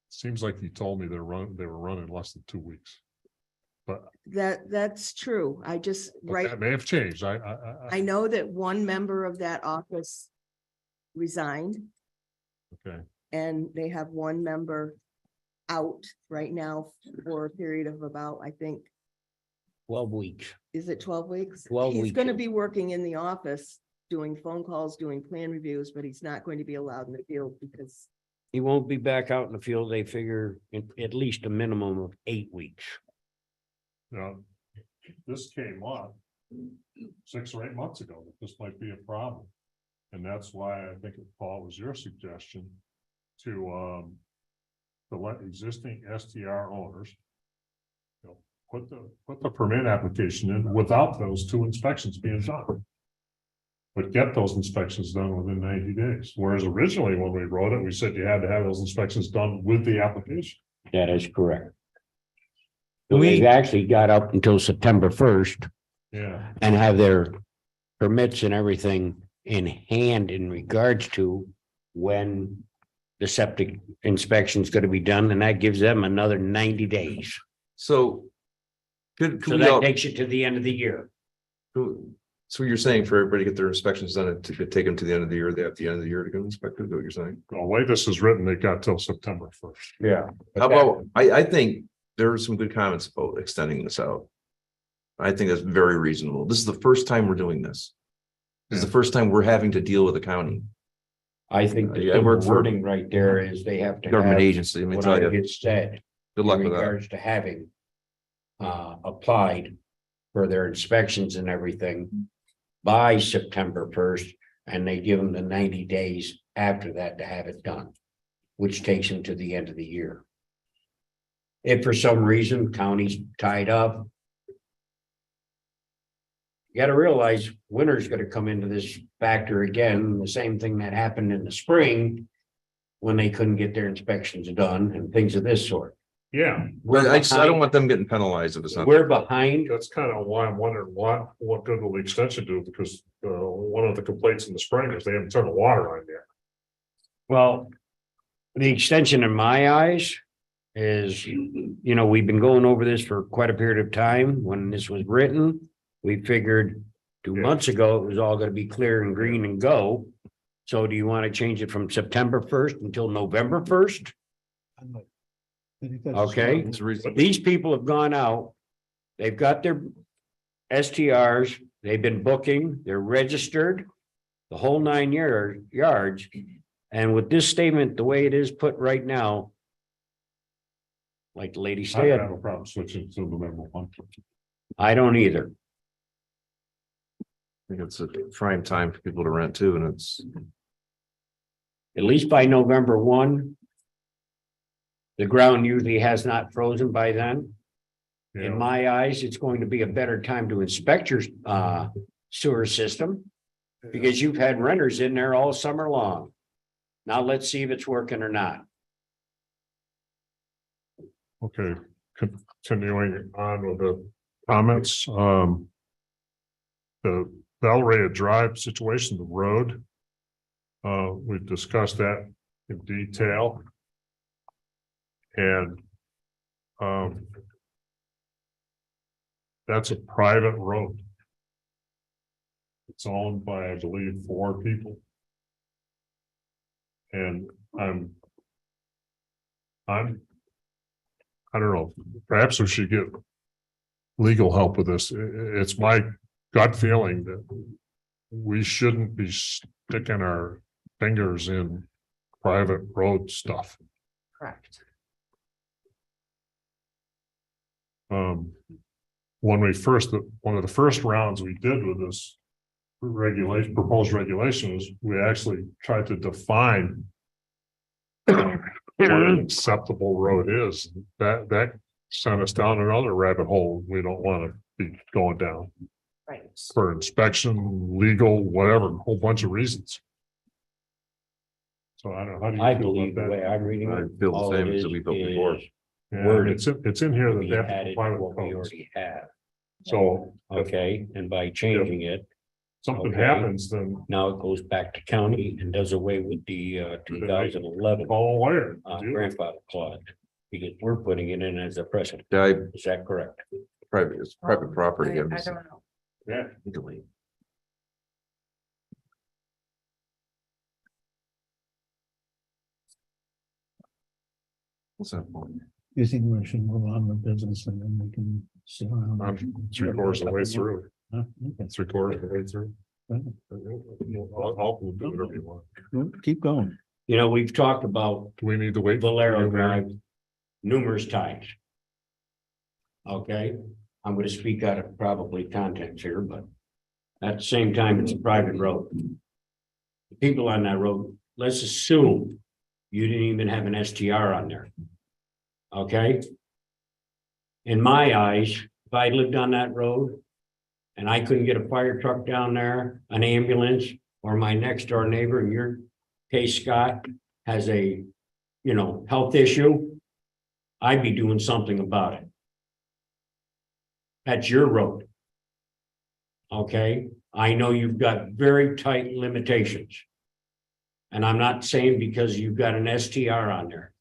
Seems like he told me they were running less than 2 weeks. But That's true. that may have changed. I know that one member of that office resigned Okay. and they have one member out right now for a period of about, I think, 12 weeks. is it 12 weeks? 12 He's weeks. going to be working in the office, doing phone calls, doing plan reviews, but he's not going to be allowed in the field because He won't be back out in the field. They figure at least a minimum of 8 weeks. Now, this came up 6 or 8 months ago, that this might be a problem. And that's why I think, Paul, was your suggestion to let existing STR owners put the permit application in without those 2 inspections being done. But get those inspections done within 90 days. Whereas originally when we wrote it, we said you had to have those inspections done with the application. That is correct. We've actually got up until September 1st Yeah. and have their permits and everything in hand in regards to when the septic inspection is going to be done, and that gives them another 90 days. So could So we that all, takes you to the end of the year. so you're saying for everybody to get their inspections done and to take them to the end of the year, they have the end of the year to go inspect it, is what you're saying? The way this is written, they got till September 1st. Yeah. How about, I think there are some good comments about extending this out. I think that's very reasonable. This is the first time we're doing this. This is the first time we're having to deal with the county. I think I the work for wording right there is they have to government have agency. Let me what tell I you. get said Good luck in with that. regards to having applied for their inspections and everything by September 1st, and they give them the 90 days after that to have it done, which takes them to the end of the year. If for some reason county's tied up, you got to realize winter's going to come into this factor again, the same thing that happened in the spring when they couldn't get their inspections done and things of this sort. Yeah. Well, I don't want them getting penalized if it's not. We're behind. That's kind of why I'm wondering what good will the extension do? Because one of the complaints in the spring is they haven't turned the water on yet. Well, the extension in my eyes is, we've been going over this for quite a period of time. When this was written, we figured 2 months ago, it was all going to be clear and green and go. So do you want to change it from September 1st until November 1st? Okay, these people have gone out. They've got their STRs, they've been booking, they're registered, the whole 9 yards. And with this statement, the way it is put right now, like the lady I said, have a problem switching to November 1. I don't either. I think it's a prime time for people to rent too, and it's. At least by November 1, The ground usually has not frozen by then. Yeah. In my eyes, it's going to be a better time to inspect your sewer system. Because you've had renters in there all summer long. Now let's see if it's working or not. Okay, continuing on with the comments, the Valrea Drive situation, the road. We've discussed that in detail. And that's a private road. It's owned by, I believe, 4 people. And I don't know, perhaps we should get legal help with this. It's my gut feeling that we shouldn't be sticking our fingers in private road stuff. Correct. When we first, one of the first rounds we did with this regulation, proposed regulation, was we actually tried to define what an acceptable road is. That sent us down another rabbit hole we don't want to be going down. Right. For inspection, legal, whatever, a whole bunch of reasons. So I don't know, how do you I feel believe the about way that? I'm reading I it. feel the all same it as is we felt before. is Yeah, wording. it's in here that We they have had to it comply with what the we codes. already have, So if okay, and by changing it, something okay. happens, then now it goes back to county and does away with the 2011 call a lawyer. grandfather clause. Because we're putting it in as a precedent. Yeah, Is that correct? it's private property. I don't know. Yeah. Legally. What's that? You think we should move on with business and then we can sit around? I'm 3/4 of the way through. Huh? Okay. 3/4 of the way through. Right. I'll do whatever you want. Well, keep going. You know, we've talked about Do we need to wait? for Valero you, Mary? Drive numerous times. Okay, I'm gonna speak out of probably context here, but at the same time, it's a private road. The people on that road, let's assume you didn't even have an STR on there. Okay? In my eyes, if I lived on that road and I couldn't get a fire truck down there, an ambulance, or my next door neighbor, in your case, Scott, has a, health issue, I'd be doing something about it. That's your road. Okay, I know you've got very tight limitations. And I'm not saying because you've got an STR on there.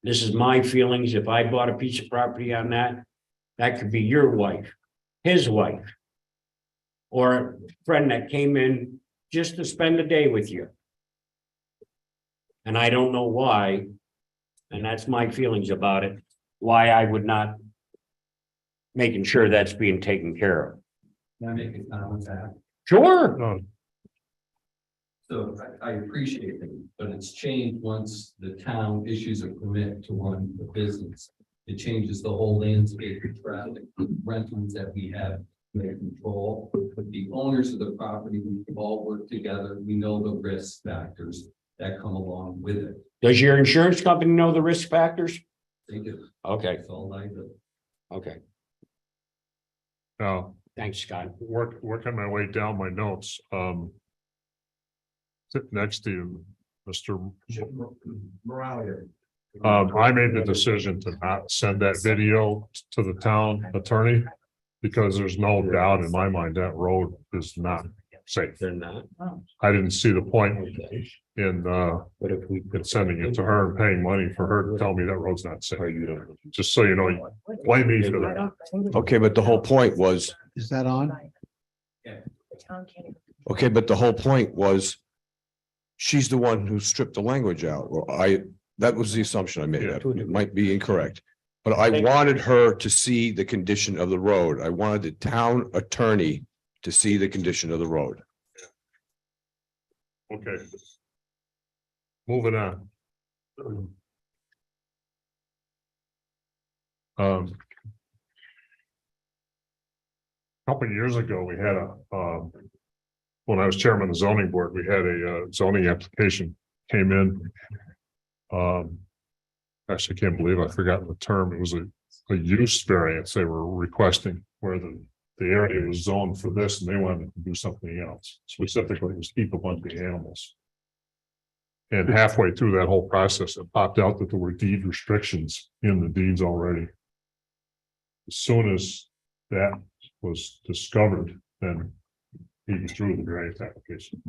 This is my feelings. If I bought a piece of property on that, that could be your wife, his wife, or a friend that came in just to spend the day with you. And I don't know why, and that's my feelings about it, why I would not making sure that's being taken care of. Can I make a comment on that? Sure. No, So I appreciate it, but it's changed once the town issues a permit to run the business. It changes the whole landscape of traffic, rentals that we have under control. But the owners of the property, we all work together. We know the risk factors that come along with it. Does your insurance company know the risk factors? They do. Okay, It's all like that. okay. now, Thanks, Scott. working my way down my notes, sit next to you, Mr. Moralia. I made the decision to not send that video to the town attorney. Because there's no doubt in my mind that road is not safe. They're not. I didn't see the point Okay. in But if we. in sending it to her and paying money for her to tell me that road's not safe. Just so you know, blame me for that. Okay, but the whole point was, Is that on? okay, but the whole point was she's the one who stripped the language out. Well, that was the assumption I made. Yeah. That might be incorrect. But I wanted her to see the condition of the road. I wanted the town attorney to see the condition of the road. Okay. Moving on. Couple of years ago, we had when I was chairman of the zoning board, we had a zoning application came in. Actually, I can't believe I've forgotten the term. It was a use variance they were requesting where the area was zoned for this and they wanted to do something else. Specifically, it was keep a bunch of animals. And halfway through that whole process, it popped out that there were deed restrictions in the deeds already. As soon as that was discovered, then he withdrew the variance application.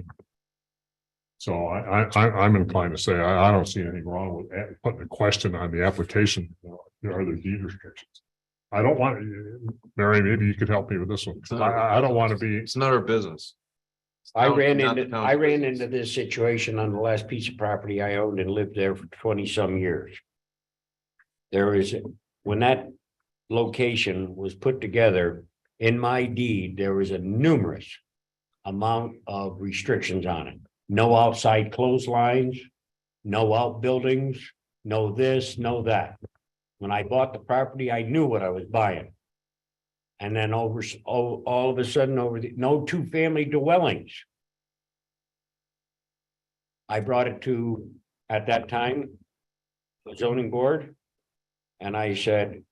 So I'm inclined to say, I don't see anything wrong with putting a question on the application. Are there deed restrictions? I don't want, Mary, maybe you could help me with this one. I don't want to be. It's not our business. I ran Not the into, town's I ran business. into this situation on the last piece of property I owned and lived there for 20-some years. There is, when that location was put together, in my deed, there was a numerous amount of restrictions on it. No outside clotheslines, no outbuildings, no this, no that. When I bought the property, I knew what I was buying. And then all of a sudden, no two-family dwellings. I brought it to, at that time, the zoning board. And I said,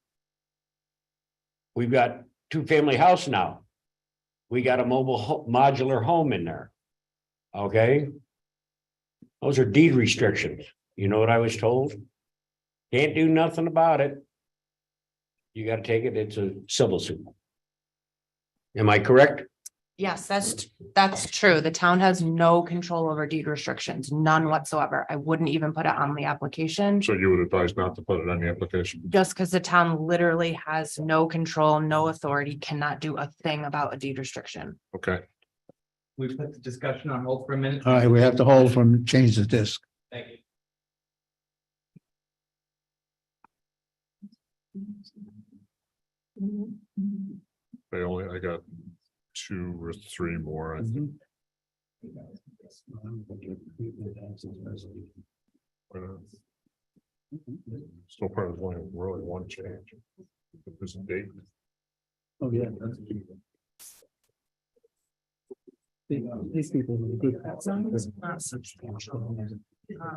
we've got two-family house now. We got a mobile modular home in there. Okay. Those are deed restrictions. You know what I was told? Can't do nothing about it. You got to take it. It's a civil suit. Am I correct? Yes, that's true. The town has no control over deed restrictions, none whatsoever. I wouldn't even put it on the application. So you would advise not to put it on the application? Just because the town literally has no control, no authority, cannot do a thing about a deed restriction. Okay. We put the discussion on hold for a minute. All right, we have to hold from, change the disc. Thank you. I got 2 or 3 more, I think. Still part of the one, really one change. There's a date. Oh, yeah. These people.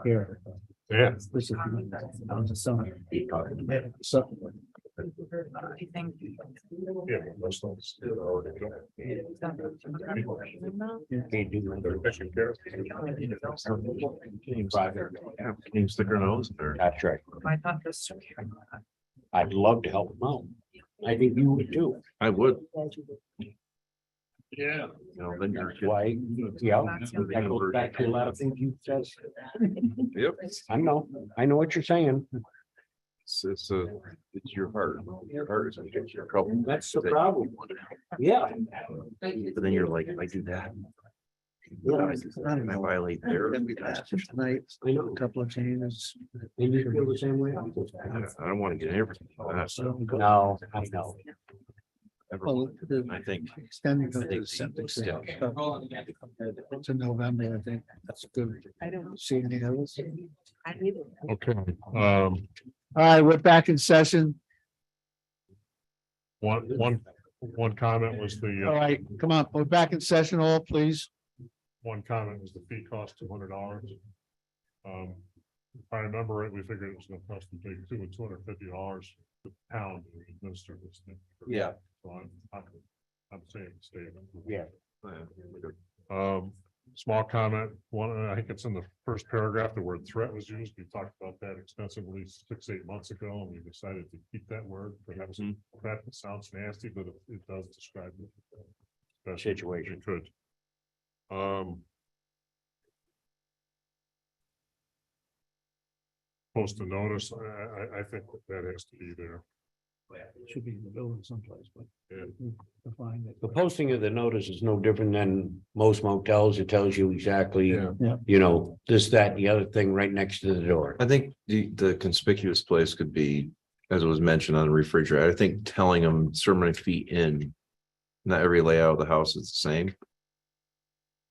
Here. Yeah. This is on the summer. So. I think. Yeah, but most of us are already done. Can't do They're taking care of it. Can you stick your nose in there? That's right. I thought this. I'd love to help them out. I think you would too. I would. Yeah. You know, then you're. Why, yeah, that goes back to a lot of things you said. Yep. I know what you're saying. It's your heart. Your heart is gonna get you in trouble. That's the problem. Yeah. But then you're like, if I do that. I violate their. Tonight, I know. a couple of changes. And you feel the same way? I don't want to get everything. No, I know. Well, I think. extending I the think septic still. system to November, I think that's good. I don't. See any others? Okay, All right, we're back in session. one comment was All the, right, come on, we're back in session, all, please. one comment was the fee cost $200. If I remember right, we figured it was gonna cost the big $250 the town to administer this thing. Yeah. So I'm saying statement. Yeah. Small comment, I think it's in the first paragraph, the word threat was used. We talked about that extensively 6-8 months ago, and we decided to keep that word. Perhaps that sounds nasty, but it does describe the Situation. It could. Post a notice, I think that has to be there. Should be in the building someplace, but. Yeah. Define it. The posting of the notice is no different than most motels. It tells you exactly, Yeah. you know, this, that, and the other thing right next to the door. I think the conspicuous place could be, as it was mentioned on the refrigerator, I think telling them so many feet in. Not every layout of the house is the same.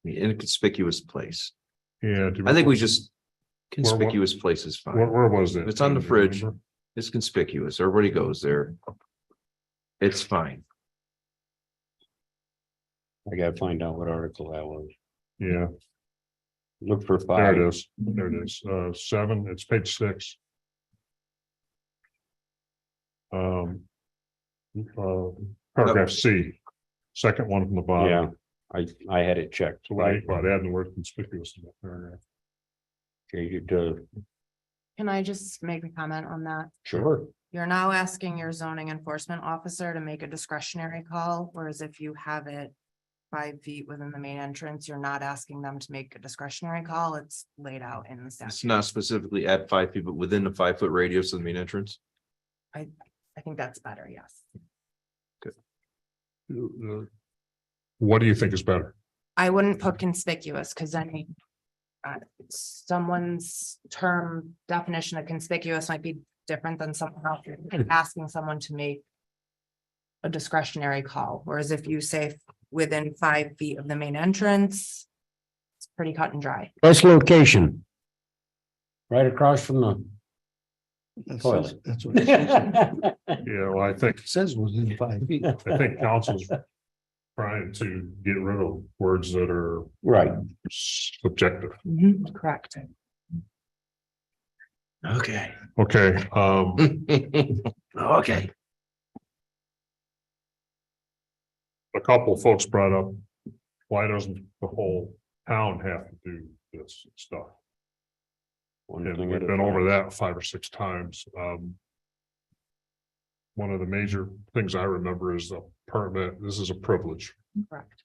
The inconspicuous place. Yeah. I think we just, conspicuous place is fine. Where was it? If it's on the Do you fridge, remember? it's conspicuous. Everybody goes there. It's fine. I gotta find out what article that was. Yeah, Look for there 5. it is. There it is. 7, it's page 6. Paragraph C, second one from the bottom. I had it checked. So what about adding the word conspicuous in that paragraph? Change it to, Can I just make a comment on that? sure. You're now asking your zoning enforcement officer to make a discretionary call, whereas if you have it 5 feet within the main entrance, you're not asking them to make a discretionary call. It's laid out in the It's statute. not specifically at 5 feet, but within the 5 foot radius of the main entrance. I think that's better, yes. What do you think is better? I wouldn't put conspicuous because then someone's term definition of conspicuous might be different than someone else. You're asking someone to make a discretionary call, whereas if you say within 5 feet of the main entrance, it's pretty cut and dry. Best location. Right across from the toilet. That's what it says. Yeah, well, I think, It says within 5 feet. I think council's trying to get rid of words that are Right. subjective. Correct. Okay. Okay, Okay. a couple folks brought up, why doesn't the whole town have to do this stuff? And we've been over that 5 or 6 times. One of the major things I remember is a permit. This is a privilege. Correct.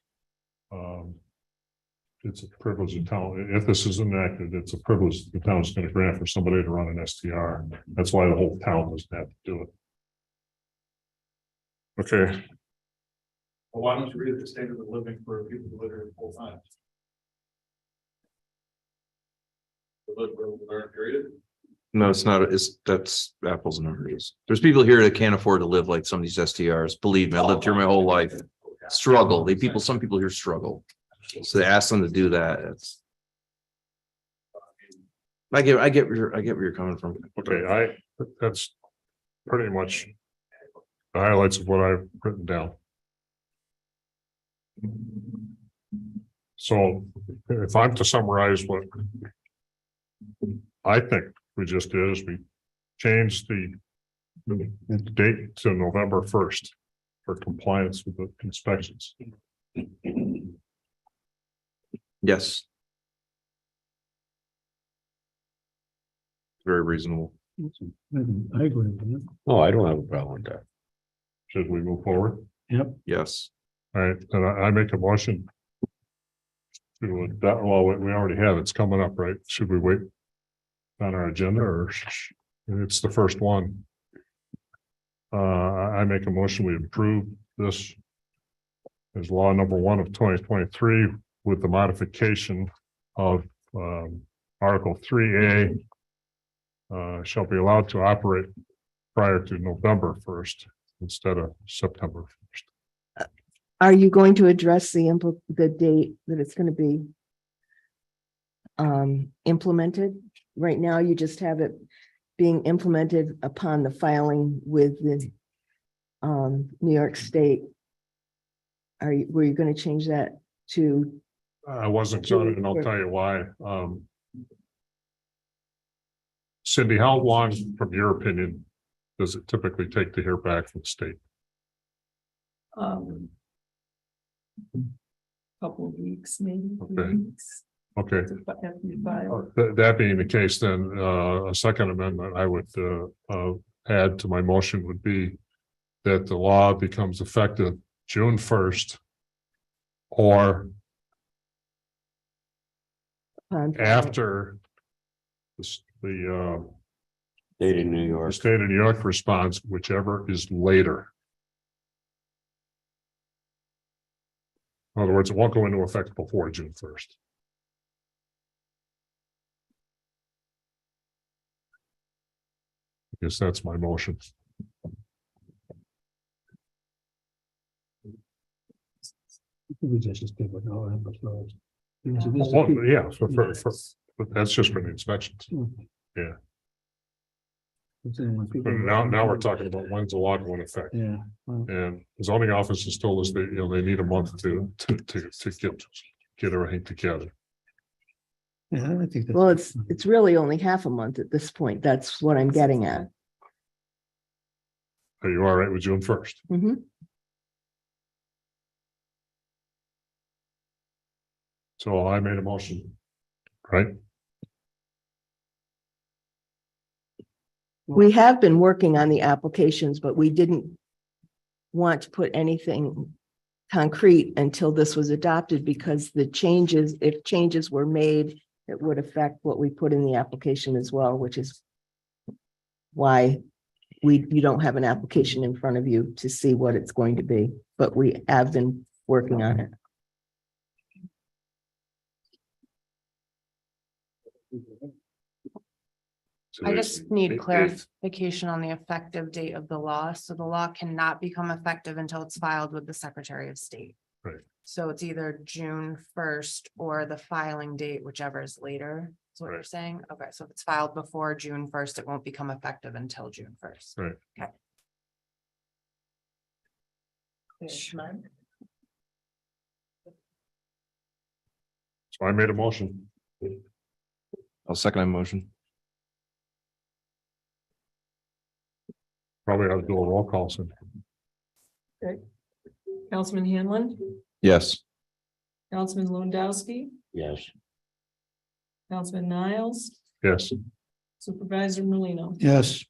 It's a privilege of town. If this is enacted, it's a privilege the town's going to grant for somebody to run an STR. That's why the whole town doesn't have to do it. Okay, Well, why don't you read the standard of living for people who live here full time? Period. No, it's not. That's apples and oranges. There's people here that can't afford to live like some of these STRs. Believe me, I lived here my whole life. Struggle. Some people here struggle. So they ask them to do that. I get where you're coming from. okay, that's pretty much the highlights of what I've written down. So if I'm to summarize what I think we just did is we changed the date to November 1st for compliance with the inspections. Yes. Very reasonable. I agree with you. Oh, I don't have a problem with that. Should we move forward? Yep. Yes. All right, and I make a motion to that, well, we already have, it's coming up, right? Should we wait on our agenda or it's the first one? I make a motion, we approve this as law number 1 of 2023 with the modification of Article 3A shall be allowed to operate prior to November 1st instead of September 1st. Are you going to address the date that it's going to be implemented? Right now, you just have it being implemented upon the filing with the New York State. Were you going to change that to? I wasn't going to, and I'll tell you why. Cindy, how long, from your opinion, does it typically take to hear back from the state? Couple of weeks, maybe. Okay. Okay. That being the case, then a second amendment I would add to my motion would be that the law becomes effective June 1st or after the State of New York. the state of New York responds, whichever is later. In other words, it won't go into effect before June 1st. I guess that's my motion. We just did what no emphasized. Well, yeah, but that's just for the inspections. Yeah. But now we're talking about when's the law go in effect. Yeah. And the zoning office has told us that, they need a month to get everything together. Yeah, I think. Well, it's really only half a month at this point. That's what I'm getting at. Are you all right with June 1st? Mhm. So I made a motion, right? We have been working on the applications, but we didn't want to put anything concrete until this was adopted because the changes, if changes were made, it would affect what we put in the application as well, which is why you don't have an application in front of you to see what it's going to be, but we have been working on it. I just need clarification on the effective date of the law. So the law cannot become effective until it's filed with the Secretary of State. Right. So it's either June 1st or the filing date, whichever is later. Is what you're saying? Okay, so if it's filed before June 1st, it won't become effective until June 1st. Right. Okay. So I made a motion. I'll second my motion. Probably ought to do a roll call soon. Okay. Councilman Hanlon, Yes. Councilman Lewandowski, Yes. Councilman Niles, Yes. Supervisor Molino. Yes.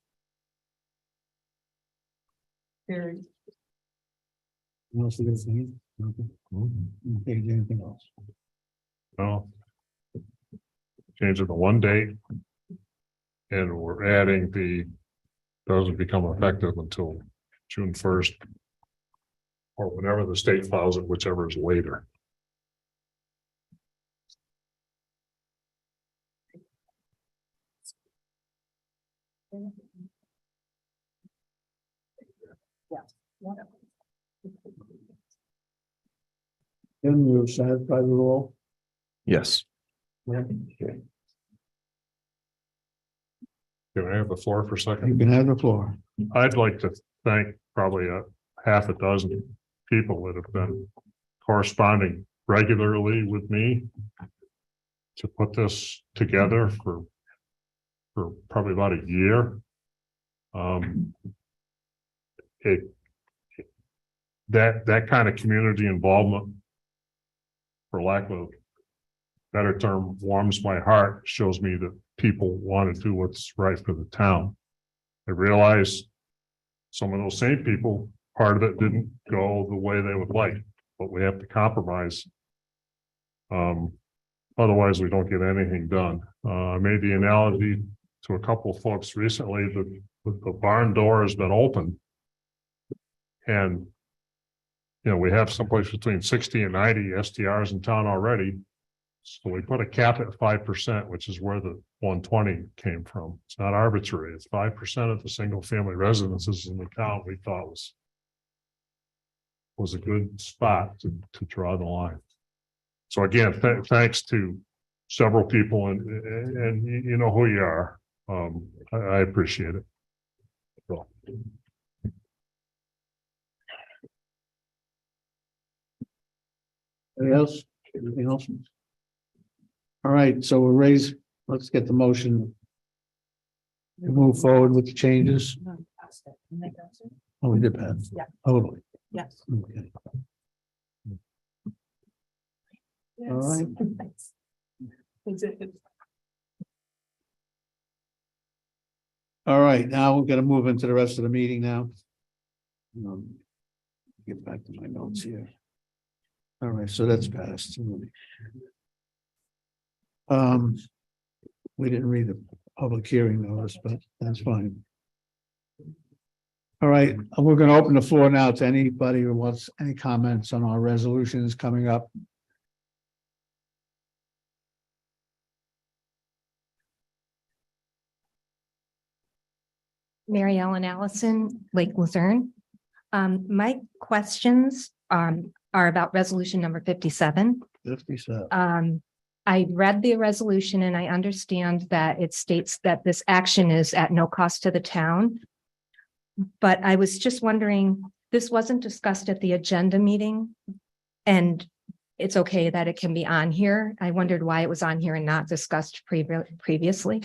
Carried. Anything else? No. Change it to one date. And we're adding doesn't become effective until June 1st. Or whenever the state files it, whichever is later. Then you're satisfied with all? Yes. Yeah. Can I have the floor for a second? You can have the floor. I'd like to thank probably a half a dozen people that have been corresponding regularly with me to put this together for probably about a year. That kind of community involvement, for lack of a better term, warms my heart, shows me that people want to do what's right for the town. I realize some of those same people, part of it didn't go the way they would like, but we have to compromise. Otherwise, we don't get anything done. I made the analogy to a couple of folks recently that the barn door has been open. And, you know, we have someplace between 60 and 90 STRs in town already. So we put a cap at 5%, which is where the 120 came from. It's not arbitrary. It's 5% of the single family residences in the town we thought was a good spot to draw the line. So again, thanks to several people and you know who you are. I appreciate it. So. Anything else? Anything else? All right, so let's get the motion. To move forward with the changes. Oh, we did pass. Yeah. Totally. Yes. Okay. All right. All right, now we're gonna move into the rest of the meeting now. Get back to my notes here. All right, so that's passed. We didn't read the public hearing notice, but that's fine. All right, we're gonna open the floor now to anybody who wants any comments on our resolutions coming up. Mary Ellen Allison, Lake Luzerne. My questions are about resolution number 57. 57. I read the resolution and I understand that it states that this action is at no cost to the town. But I was just wondering, this wasn't discussed at the agenda meeting, and it's okay that it can be on here. I wondered why it was on here and not discussed previously.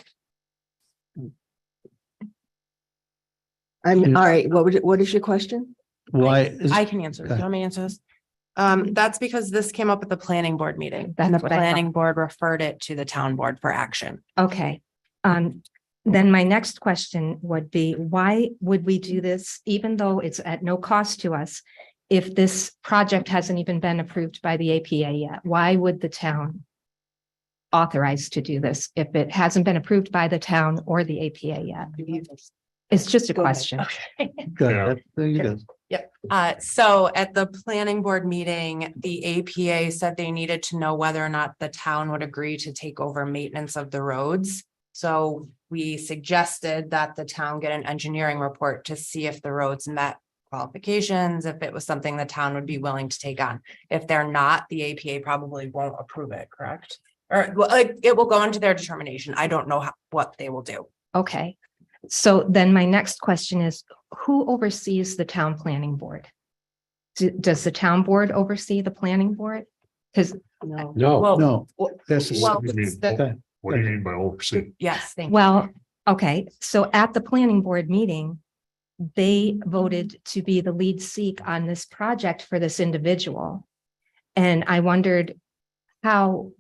I'm, all right, what is your question? Why? is- I can answer. Do you Okay. want me to answer this? That's because this came up at the planning board meeting. That's And the what I thought. planning board referred it to the town board for action. Okay. Then my next question would be, why would we do this, even though it's at no cost to us? If this project hasn't even been approved by the APA yet, why would the town authorize to do this if it hasn't been approved by the town or the APA yet? It's just a Go ahead. question. Good. Yeah. There you go. Yep. So at the planning board meeting, the APA said they needed to know whether or not the town would agree to take over maintenance of the roads. So we suggested that the town get an engineering report to see if the roads met qualifications, if it was something the town would be willing to take on. If they're not, the APA probably won't approve it, correct? Or well, like, it will go into their determination. I don't know what they will do. Okay. So then my next question is, who oversees the town planning board? Does the town board oversee the planning board? Because No, Well, no. That's a- well, What do you mean? the- What do you mean by oversee? yes, thank you. Well, okay, so at the planning board meeting, they voted to be the lead seek on this project for this individual. And I wondered how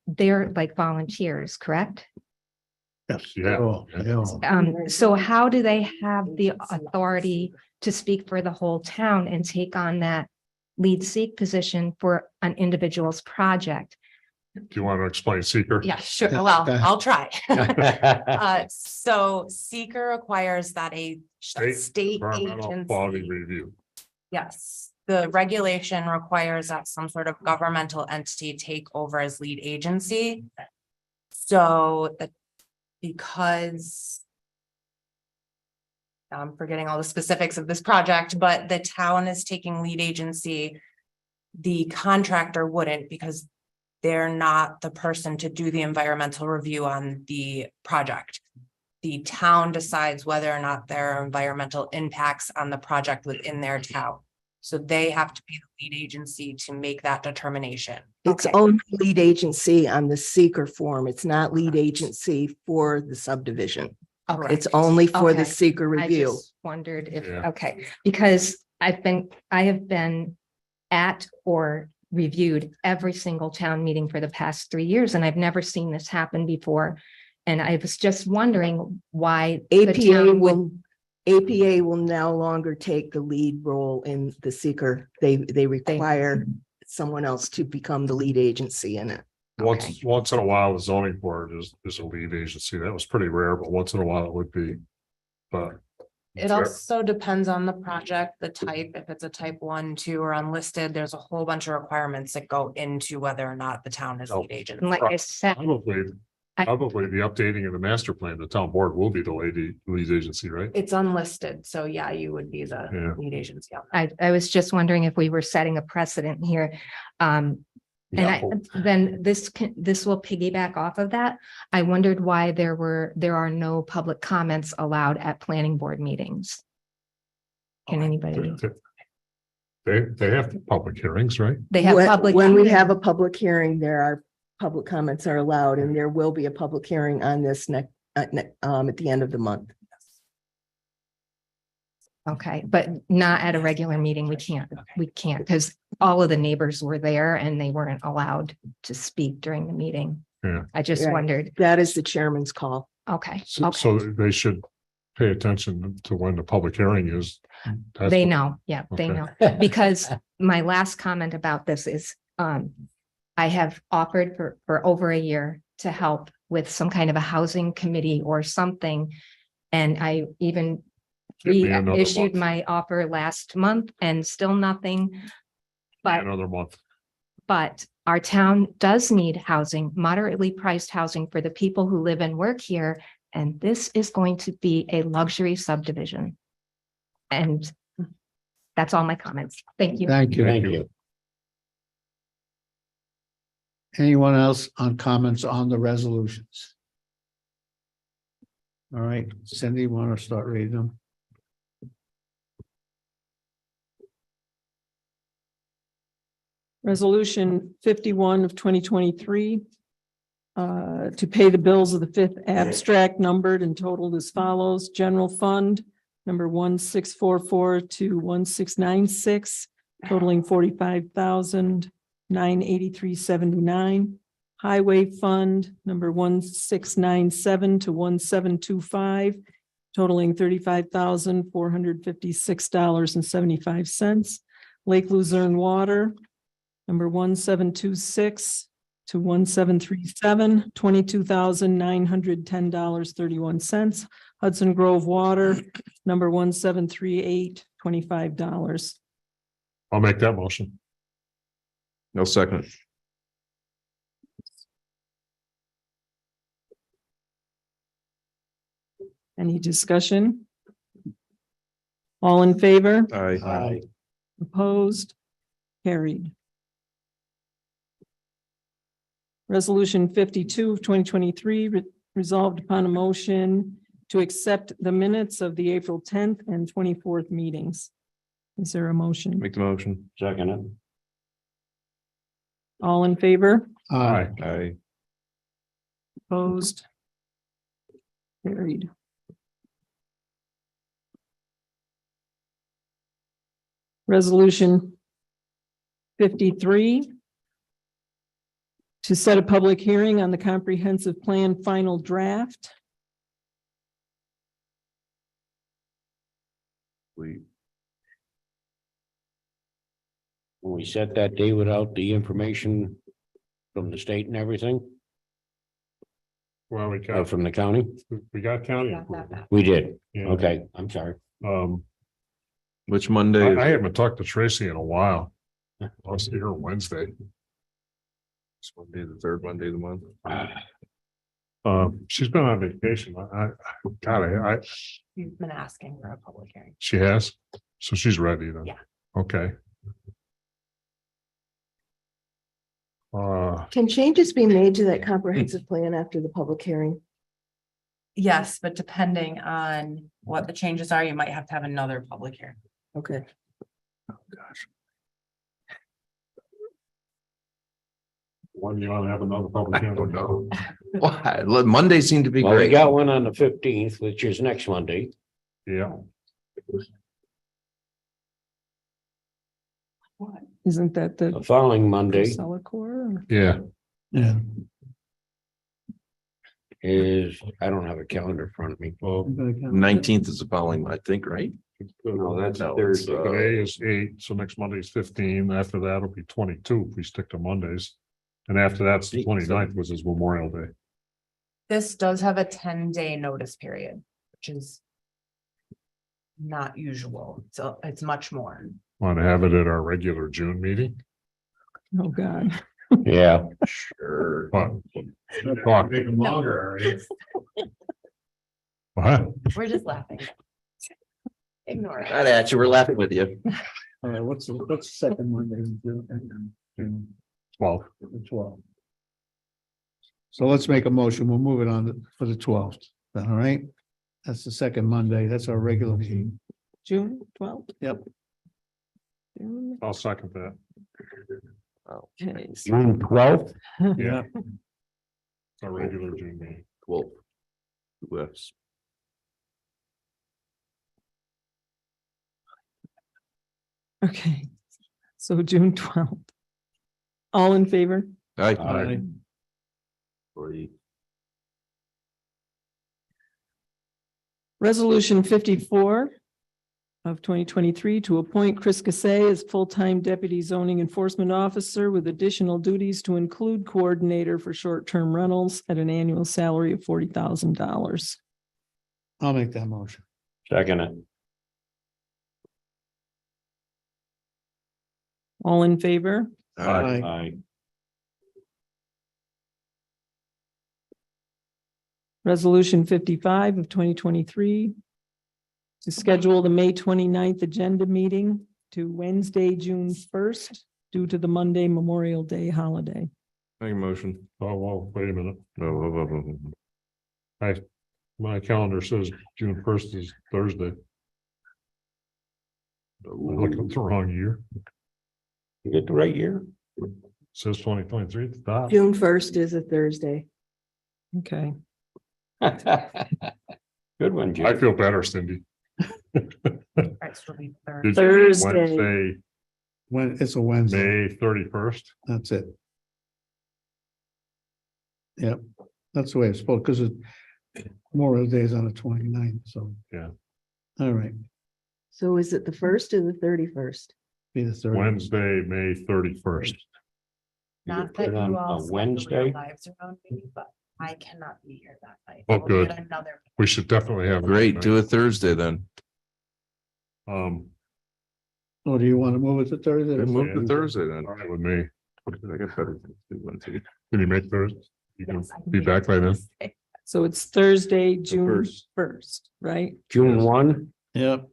they're like volunteers, correct? Yes. Yeah. Oh, yeah. So how do they have the authority to speak for the whole town and take on that lead seek position for an individual's project? Do you want to explain seeker? Yeah, sure. Yeah, Well, okay. I'll try. So seeker requires that a state Environmental quality agency, review. yes, the regulation requires that some sort of governmental entity take over as lead agency. So that because I'm forgetting all the specifics of this project, but the town is taking lead agency. The contractor wouldn't, because they're not the person to do the environmental review on the project. The town decides whether or not there are environmental impacts on the project within their town. So they have to be the lead agency to make that determination. It's Okay. only lead agency on the seeker form. It's not lead agency for the subdivision. Okay. It's only for the Okay. seeker I review. just wondered if, Yeah. okay, because I have been at or reviewed every single town meeting for the past 3 years, and I've never seen this happen before. And I was just wondering why the town would, APA will no longer take the lead role in the seeker. They require someone else to become the lead agency in it. Once in a while, the zoning board is a lead agency. That was pretty rare, but once in a while it would be. But It also depends on the project, the type, if it's a type 1, 2, or unlisted, there's a whole bunch of requirements that go into whether or not the town is lead agent. like I said, Probably the updating of the master plan, the town board will be the lead agency, right? It's unlisted, so yeah, you would be the Yeah. lead agency. on I was just wondering if we were setting a precedent here. And then this will piggyback off of that. I wondered why there are no public comments allowed at planning board meetings. Can anybody? They have public hearings, right? They have public. When we hearing. have a public hearing, there are public comments are allowed, and there will be a public hearing on this next at the end of the month. Okay, but not at a regular meeting. We can't because all of the neighbors were there and they weren't allowed to speak during the meeting. Yeah. I just Right. wondered. That is the chairman's call. Okay, So okay. they should pay attention to when the public hearing is. That's They what- know, yeah, they Okay. know. Because my last comment about this is, I have offered for over a year to help with some kind of a housing committee or something. And I even Give me another reissued month. my offer last month and still nothing. But Another month. But our town does need housing, moderately priced housing for the people who live and work here. And this is going to be a luxury subdivision. And that's all my comments. Thank you. Thank you. Thank you. Anyone else on comments on the resolutions? All right, Cindy, want to start reading them? Resolution 51 of 2023. To pay the bills of the fifth abstract numbered and totaled as follows: General Fund number 1644 to 1696, totaling 45,983.79. Highway Fund, number 1697 to 1725, totaling $35,456.75. Lake Luzerne Water, number 1726 to 1737, $22,910.31. Hudson Grove Water, number 1738, $25. I'll make that motion. No second. Any discussion? All in favor? Aye. Opposed? Carried. Resolution 52 of 2023 resolved upon a motion to accept the minutes of the April 10th and 24th meetings. Is there a motion? Make the motion. Second it. All in favor? Aye. Aye. Opposed? Carried. Resolution 53 to set a public hearing on the comprehensive plan final draft. We, When we set that day without the information from the state and everything, Well, we got, from the county, we got county Got that approval. back. we did. Yeah. Okay, I'm sorry. which Monday? I haven't talked to Tracy in a while. I'll see her Wednesday. It's Monday, the third Monday of the month. She's been on vacation. I, You've been asking for a public hearing. she has, so she's ready then. Yeah. Okay. Can changes be made to that comprehensive plan after the public hearing? Yes, but depending on what the changes are, you might have to have another public hearing. Okay. Oh, gosh. When do you want to have another public I hearing? don't know. Why? Monday seemed to be Well, we great. got one on the 15th, which is next Monday. Yeah, Isn't that The the following Monday Celicor? yeah. Yeah. is, I don't have a calendar in front of me. Well, 19th is the following, I think, right? No, that's No, Thursday. it's, today is 8, so next Monday is 15. After that, it'll be 22 if we stick to Mondays. And after that's the 29th, which is Memorial Day. This does have a 10-day notice period, which is not usual. So it's much more. Want to have it at our regular June meeting? Oh, God. Yeah, Sure. But make them longer. What? We're just laughing. Ignore it. Not at you, we're laughing with you. All right, what's the second Monday? in June? 12. The 12th. So let's make a motion. We'll move it on for the 12th. All right? That's the second Monday. That's our regular meeting. June 12th? Yep. June. I'll second that. Okay. June 12th. Yeah. It's our regular June meeting. 12. West. Okay. So June 12th. All in favor? Aye. Aye. Three. Resolution 54 of 2023 to appoint Chris Cassay as full-time deputy zoning enforcement officer with additional duties to include coordinator for short-term rentals at an annual salary of $40,000. I'll make that motion. Second it. All in favor? Aye. Aye. Resolution 55 of 2023 to schedule the May 29th agenda meeting to Wednesday, June 1st, due to the Monday Memorial Day holiday. Make a motion. Oh, well, wait a minute. No. My calendar says June 1st is Thursday. I'm looking at the wrong year. You get the right year? It says 2023 at the top. June 1st is a Thursday. Okay. Good one, I Jim. feel better, Cindy. Next will be Thursday. Thursday. Wednesday, When, it's a Wednesday, May 31st. that's it. Yep, that's the way it's supposed, because it, Memorial Day is on the 29th. So. Yeah. All right, So is it the first or the 31st? be the third. Wednesday, May 31st. Not put that it on you a all schedule Wednesday? your lives around me, but I cannot be here that night. Oh, We'll do it good. Another. We should definitely have. Great, do it Thursday then. Um, Oh, do you want to move it to Thursday? or Move to Tuesday? Thursday then. all right with me. I got better things to do Wednesday. Can you make Thursday? You can Yes, I can be make back by then. Thursday. So it's Thursday, June first. 1st, right? June 1, Yep,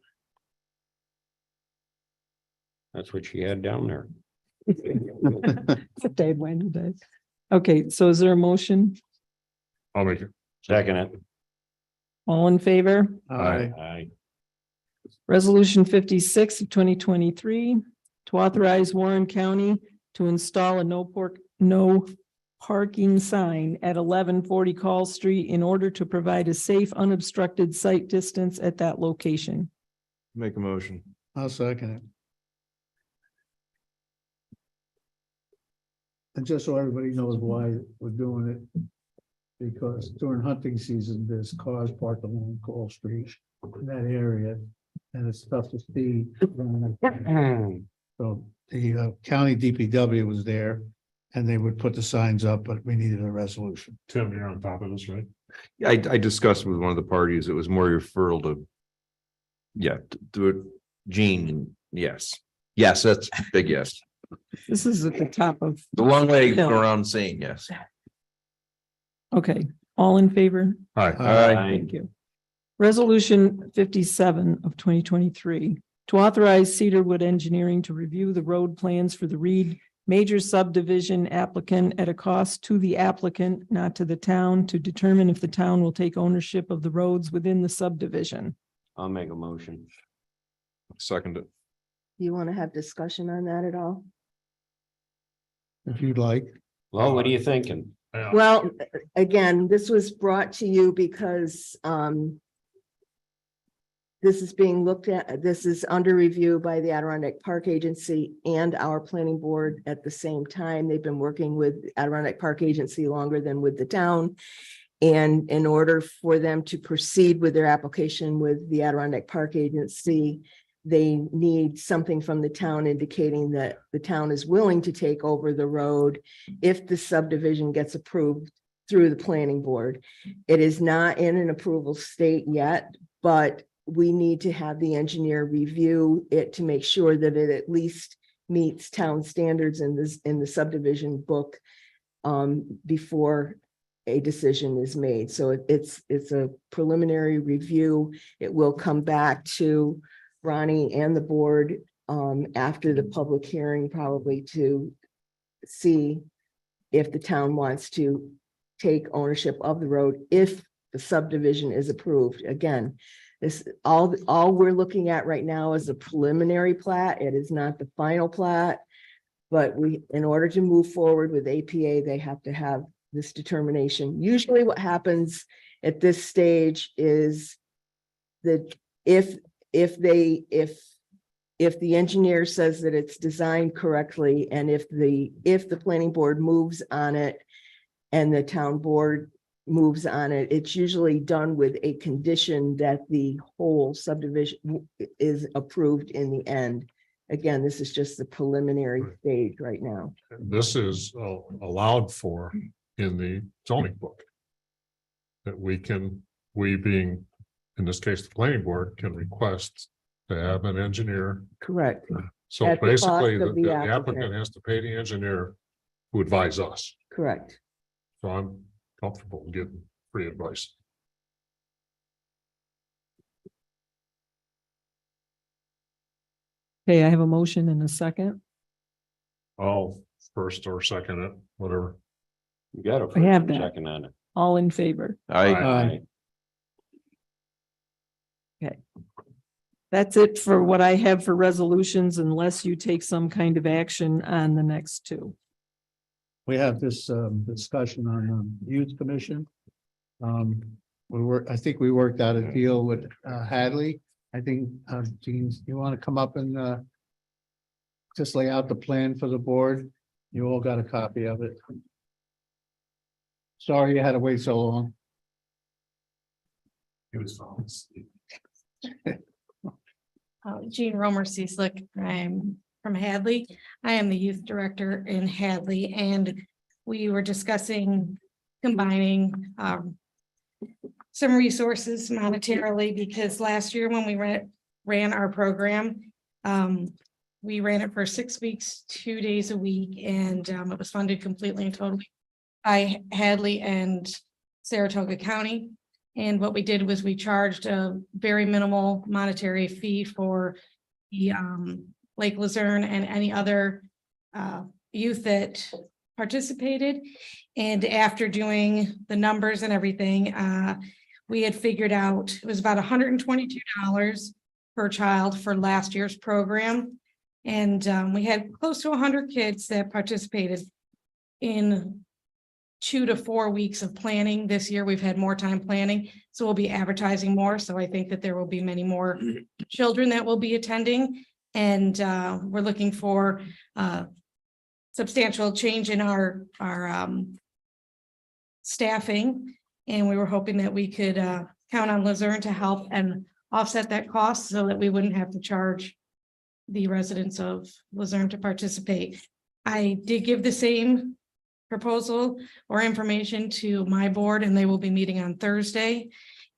that's what she had down there. It's a day Wednesday. Okay, so is there a motion? I'll make it. Second it. All in favor? aye, Aye. Resolution 56 of 2023 to authorize Warren County to install a no parking sign at 1140 Call Street in order to provide a safe, unobstructed sight distance at that location. Make a motion. I'll second it. And just so everybody knows why we're doing it. Because during hunting season, there's cars parked along Call Street in that area. And it's tough to see. So the county DPW was there. And they would put the signs up, but we needed a resolution. Tim, you're on top of this, right? I discussed with one of the parties, it was more referral to. Yeah, do it, Gene, yes. Yes, that's a big yes. This is at the top of, The long way Hill. around saying yes. okay, all in favor? Hi. Aye. Thank you. Resolution 57 of 2023 to authorize Cedarwood Engineering to review the road plans for the Reed major subdivision applicant at a cost to the applicant, not to the town, to determine if the town will take ownership of the roads within the subdivision. I'll make a motion. Second it. You want to have discussion on that at all? If you'd like. Well, what are you thinking? Yeah. Well, again, this was brought to you because this is being looked at, this is under review by the Adirondack Park Agency and our planning board at the same time. They've been working with Adirondack Park Agency longer than with the town. And in order for them to proceed with their application with the Adirondack Park Agency, they need something from the town indicating that the town is willing to take over the road if the subdivision gets approved through the planning board. It is not in an approval state yet, but we need to have the engineer review it to make sure that it at least meets town standards in the subdivision book before a decision is made. So it's a preliminary review. It will come back to Ronnie and the board after the public hearing, probably to see if the town wants to take ownership of the road if the subdivision is approved. Again, this all we're looking at right now is a preliminary plat. It is not the final plat. But in order to move forward with APA, they have to have this determination. Usually what happens at this stage is that if the engineer says that it's designed correctly, and if the planning board moves on it and the town board moves on it, it's usually done with a condition that the whole subdivision is approved in the end. Again, this is just the preliminary stage right now. This is allowed for in the zoning book. That we being, in this case, the planning board can request to have an engineer. Correct. So At the cost basically, of the the applicant applicant. has to pay the engineer who advise us. Correct. So I'm comfortable getting free advice. Okay, I have a motion and a second. I'll first or second it, whatever. You got a I have first and that. second on it. All in favor? Aye. Okay. That's it for what I have for resolutions, unless you take some kind of action on the next two. We have this discussion on youth commission. I think we worked out a deal with Hadley, I think, Gene, you want to come up and, just lay out the plan for the board? You all got a copy of it. Sorry you had to wait so long. It was falling asleep. Jean Romer Cieslik, I'm from Hadley. I am the youth director in Hadley, and we were discussing combining some resources monetarily, because last year when we ran our program, we ran it for 6 weeks, 2 days a week, and it was funded completely and totally by Hadley and Saratoga County. And what we did was we charged a very minimal monetary fee for the Lake Luzerne and any other youth that participated. And after doing the numbers and everything, we had figured out it was about $122 per child for last year's program. And we had close to 100 kids that participated in 2 to 4 weeks of planning. This year, we've had more time planning, so we'll be advertising more. So I think that there will be many more children that will be attending. And we're looking for substantial change in our staffing. And we were hoping that we could count on Luzerne to help and offset that cost so that we wouldn't have to charge the residents of Luzerne to participate. I did give the same proposal or information to my board, and they will be meeting on Thursday.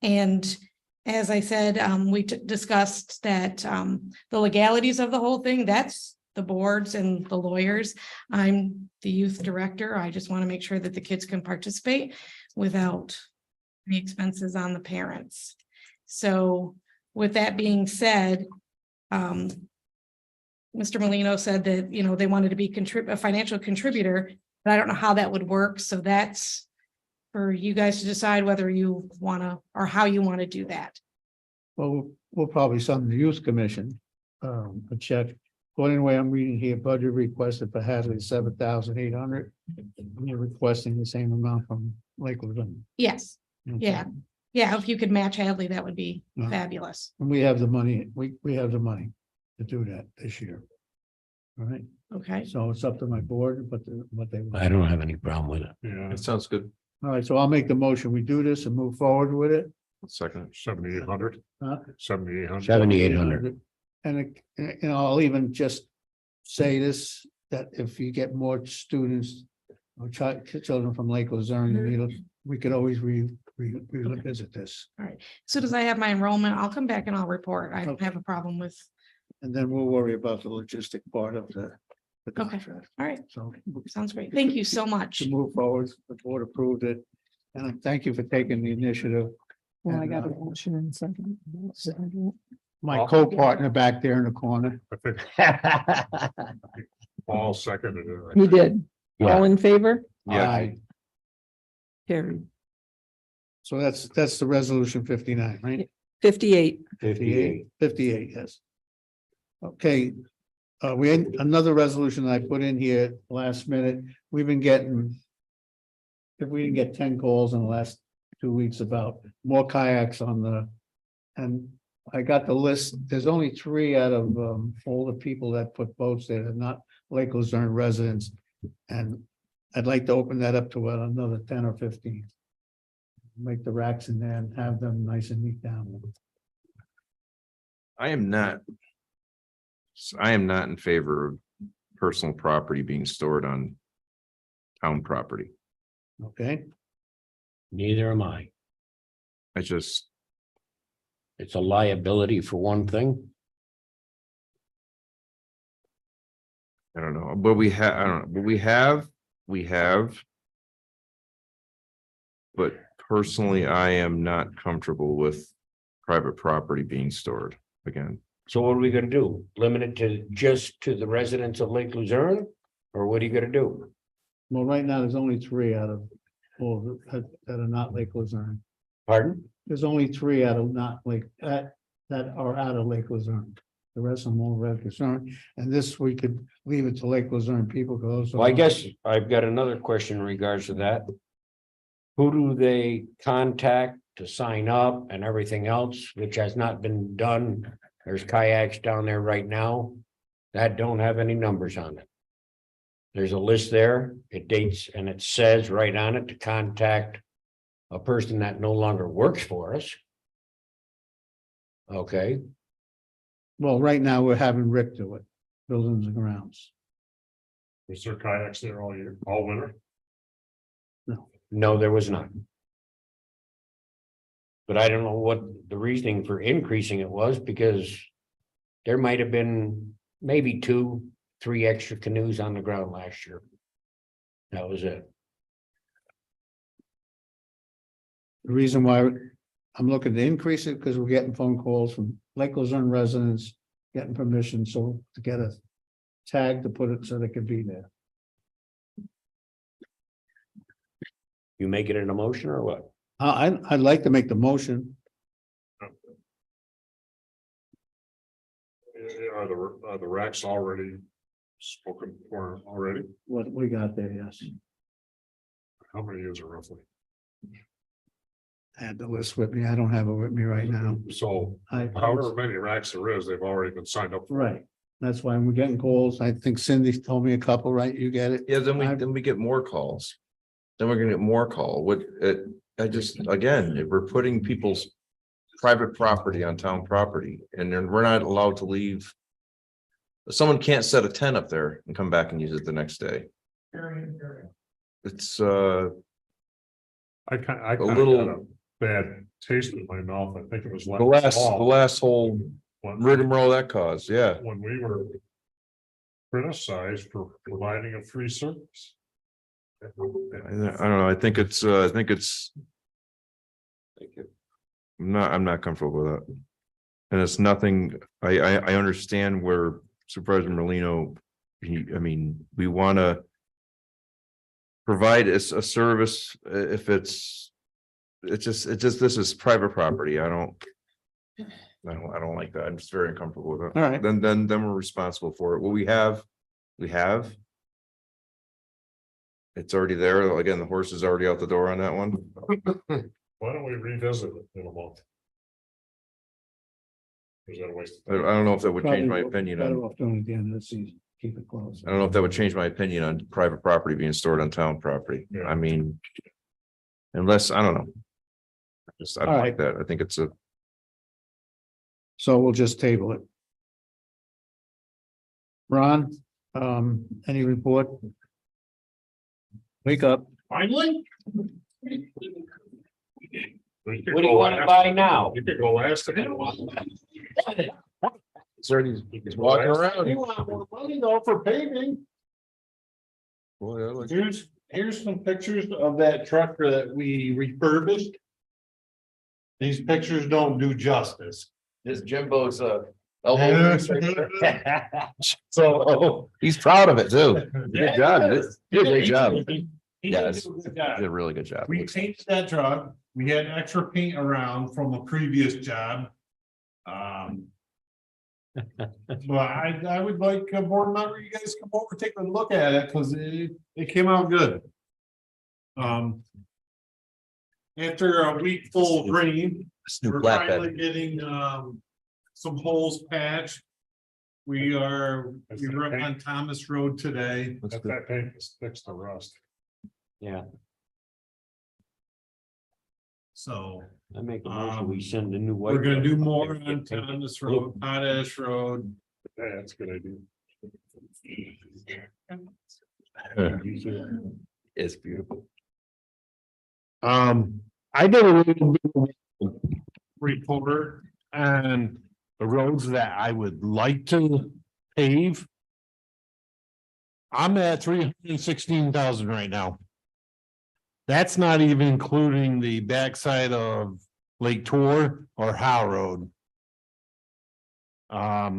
And as I said, we discussed that the legalities of the whole thing, that's the boards and the lawyers. I'm the youth director. I just want to make sure that the kids can participate without any expenses on the parents. So with that being said, Mr. Molino said that, you know, they wanted to be a financial contributor, but I don't know how that would work. So that's for you guys to decide whether you want to, or how you want to do that. Well, we'll probably send the youth commission a check. But anyway, I'm reading here, budget requested for Hadley $7,800. You're requesting the same amount from Lake Luzerne. Yes, Okay. yeah, yeah, if you could match Hadley, that would be Uh-huh. fabulous. And we have the money, we have the money to do that this year. All right, Okay, so it's up to my board, but what they. I don't have any problem with it. Yeah, It sounds good. All right, so I'll make the motion. We do this and move forward with it. Second. 7,800. Huh? 7,800. 7,800. And, you know, I'll even just say this, that if you get more students or children from Lake Luzerne, we could always revisit this. all right. As soon as I have my enrollment, I'll come back and I'll report. I don't have a problem with, And then we'll worry about the logistic part of the contract. all right, So sounds great. Thank you so much. to move forward, the board approved it. And I thank you for taking the initiative. Well, I And, got a motion in a second. My co-partner back there in the corner. I think Paul seconded it. He did. Yeah. All in favor? Yeah. Aye. Carried. So that's the resolution 59, right? 58. 58, yes. Okay, we had another resolution that I put in here last minute. We've been getting. If we didn't get 10 calls in the last 2 weeks about more kayaks on and I got the list. There's only 3 out of all the people that put boats there, that are not Lake Luzerne residents. And I'd like to open that up to another 10 or 15. Make the racks in there and have them nice and neat down. I am not in favor of personal property being stored on town property. Okay, Neither am I. I just, It's a liability for one thing. I don't know, but we have, I don't know, but we have. But personally, I am not comfortable with private property being stored again. So what are we gonna do? Limit it to just to the residents of Lake Luzerne? Or what are you gonna do? well, right now, there's only 3 out of all that are not Lake Luzerne. Pardon? There's only 3 out of not Lake, that are out of Lake Luzerne. The rest of them all Lake Luzerne, and this we could leave it to Lake Luzerne people goes. Well, I guess I've got another question in regards to that. Who do they contact to sign up and everything else, which has not been done. There's kayaks down there right now that don't have any numbers on it. There's a list there, it dates and it says right on it to contact a person that no longer works for us. Okay, Well, right now, we're having Rick do it, buildings and grounds. Was there kayaks there all year, all winter? no, there was not. But I don't know what the reasoning for increasing it was, because there might have been maybe 2, 3 extra canoes on the ground last year. That was it. The reason why I'm looking to increase it, because we're getting phone calls from Lake Luzerne residents, getting permission, so to get a tag to put it so they could be there. You make it an emotion or what? I'd like to make the motion. Are the racks already spoken for already? What we got there, yes. How many is it roughly? I had the list with me. I don't have it with me right now. So I, however many racks there is, they've already been signed up. for. right. That's why we're getting calls. I think Cindy told me a couple, right? You get it? Yeah, then we get more calls. Then we're gonna get more call. I just, again, if we're putting people's private property on town property and then we're not allowed to leave. Someone can't set a tent up there and come back and use it the next day. It's I kind a of little- got a bad taste in my mouth. I think it was the last whole rigmarole that caused, yeah. when we were criticized for providing a free service. I don't know, I think it's. I'm not comfortable with that. And it's nothing, I understand where Supervisor Merlino, we wanna provide a service if it's just, this is private property. I don't like that. I'm just very uncomfortable with it. All right. Then we're responsible for it. What we have. It's already there. Again, the horse is already out the door on that one. Why don't we revisit it in a month? Is that a waste I of time? don't know if that would change my Probably opinion better on, off doing it at the end of the season. Keep it close. I don't know if that would change my opinion on private property being stored on town property. Yeah. I mean. Unless, I don't know. I don't All like that. I think it's a, So we'll just table it. Ron, any report? Wake up. Finally? We could What do go you want to last. buy now? You could go last. if you want. it's already, he's walking around. You want more money though for paving. Boy, I like- Here's some pictures of that truck that we refurbished. These pictures don't do justice. This Jimbo's, Yeah. So, he's proud of it too. Good job. You did a great job. He Yes, did a good you job. did a really good job. We changed that truck. We had extra paint around from a previous job. But I would like a board member, you guys come over, take a look at it, cause it came out good. After a week full of rain, This new we're flatbed. finally getting some holes patched. We were up on Thomas Road today. If that paint is fixed to rust. Yeah, So I make a motion, we send a new. white we're gonna do truck. more on Thomas Road, Potash Road. Yeah, that's a good idea. It's beautiful. I did a little report on the roads that I would like to pave. I'm at 316,000 right now. That's not even including the backside of Lake Tor or Howe Road. I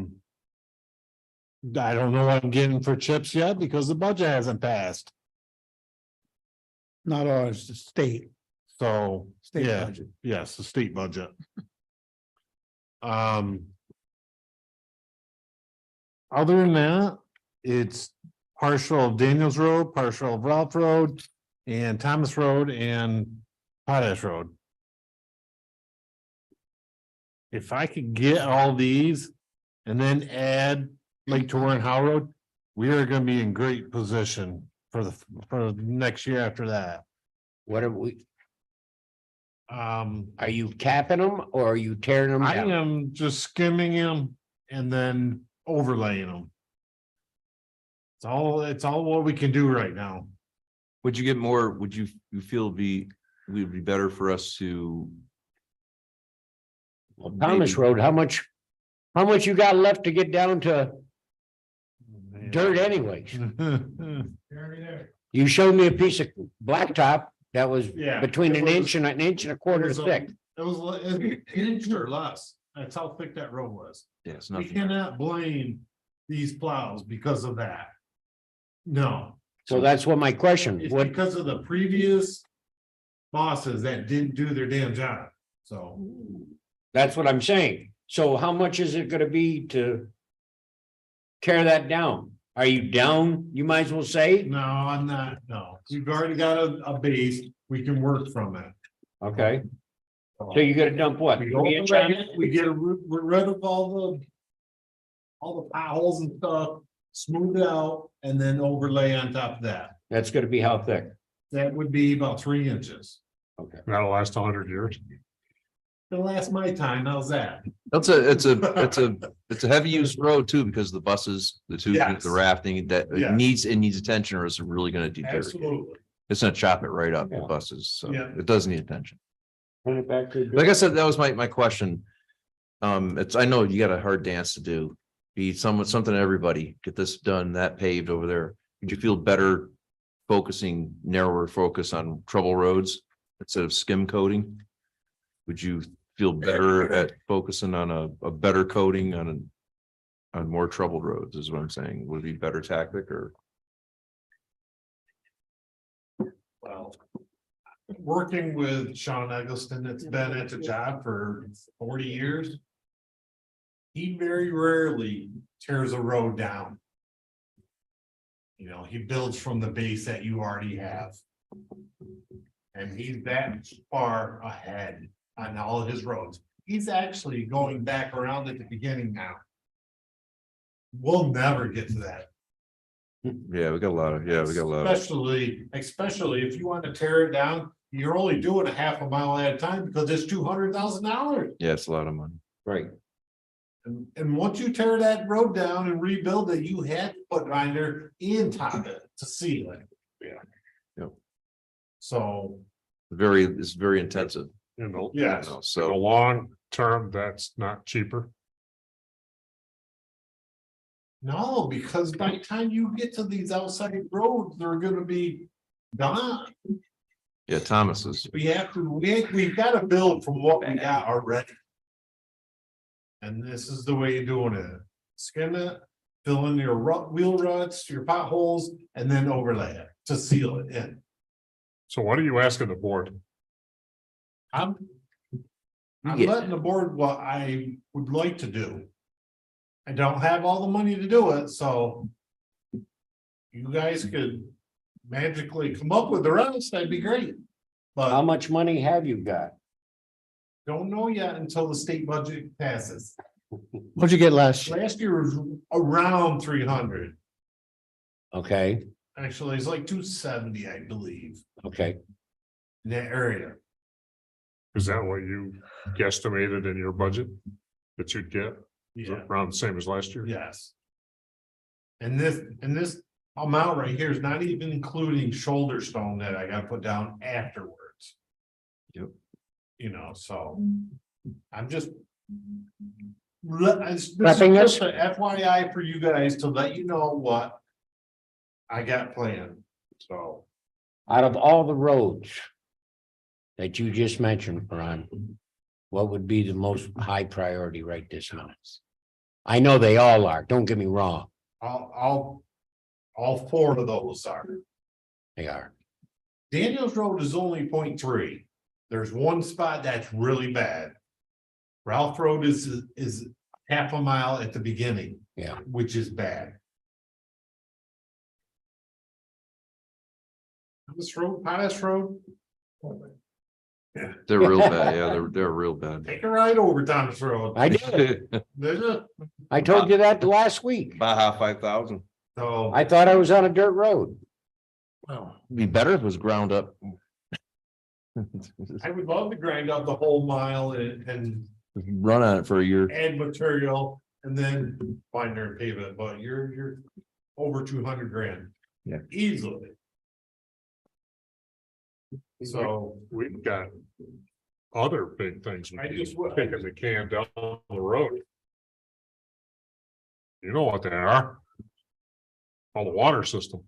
don't know what I'm getting for chips yet because the budget hasn't passed. Not ours, the state. So, State yeah, budget. yes, the state budget. Other than that, it's partial of Daniels Road, partial of Ralph Road, and Thomas Road and Potash Road. if I could get all these and then add Lake Torrent Howe Road, we are gonna be in great position for the next year after that. What are we, Are you capping them or are you tearing them I down? am just skimming them and then overlaying them. It's all what we can do right now. Would you get more, would you feel would be better for us to? Well, Thomas Road, how much you got left to get down to dirt anyways? You showed me a piece of blacktop that was Yeah, between it an was- inch and an quarter thick. It was an inch or less. That's how thick that road was. Yeah, it's We nothing. cannot blame these plows because of that. No, So that's what my question, it's what, because of the previous bosses that didn't do their damn job. So that's what I'm saying. So how much is it gonna be to tear that down? Are you down, you might as well say? no, I'm not. No, we've already got a base. We can work from it. Okay, so you gotta dump what? We go 3 inch on it? we get rid of all the potholes and stuff, smooth it out, and then overlay on top of that. That's gonna be how thick? That would be about 3 inches. Okay. That'll last 100 years. It'll last my time. How's that? It's a heavy use road too, because the buses, the tubing, Yes. the rafting, that Yes. it needs attention or it's really gonna deteriorate. Absolutely. It's gonna chop it right up, the Yeah. buses, so Yeah. it does need attention. Turn it back to. Like I said, that was my question. I know you got a hard dance to do. Be something to everybody, get this done, that paved over there. Would you feel better narrower focus on trouble roads instead of skim coating? Would you feel better at focusing on a better coating on more troubled roads is what I'm saying? Would it be better tactic or? Well, working with Sean Eggleston, that's been at the job for 40 years. He very rarely tears a road down. You know, he builds from the base that you already have. And he's that far ahead on all of his roads. He's actually going back around at the beginning now. We'll never get to that. Yeah, we got a lot of. Especially if you want to tear it down, you're only doing a half a mile at a time because it's $200,000. Yeah, it's a lot of money. Right. And once you tear that road down and rebuild it, you had to put binder in top of it to seal it. Yeah. Yep. So, It's very intensive. yes, In the So long term, that's not cheaper. no, because by the time you get to these outside roads, they're gonna be gone. yeah, Thomas's. We've got to build from what we got already. And this is the way you're doing it. Skin it, fill in your wheel ruts, your potholes, and then overlay it to seal it in. So what are you asking the board? I'm Yeah. letting the board what I would like to do. I don't have all the money to do it, so. You guys could magically come up with the rest, that'd be great. How But much money have you got? don't know yet until the state budget passes. What'd you get last year? Last year was around 300. Okay, Actually, it's like 270, I believe, okay. in that area. Is that what you guesstimated in your budget that you'd get? Is it Yeah, around the same as last year? yes. And this amount right here is not even including shoulder stone that I got put down afterwards. Yep. You know, so I'm just. This is Wrapping us? just a FYI for you guys to let you know what. I got planned, so. Out of all the roads that you just mentioned, Ron, what would be the most high priority right this minute? I know they all are, don't get me wrong, All four of those are. they are. Daniels Road is only 0.3. There's one spot that's really bad. Ralph Road is half a mile at the beginning. Yeah. Which is bad. This road, Pottas Road. They're real bad. Yeah, they're real bad. Take a ride over Thomas Road. I did. There's a, I told you that last week. Baja 5,000. so. I thought I was on a dirt road. Well, Be better if it was ground up. I would love to grind up the whole mile and Run on it for a year. add material and then binder and pave it, but you're over 200 grand. Yeah. Easily. So We've got other big things. I We just keep kicking the can down the road. You know what they are? All the water system.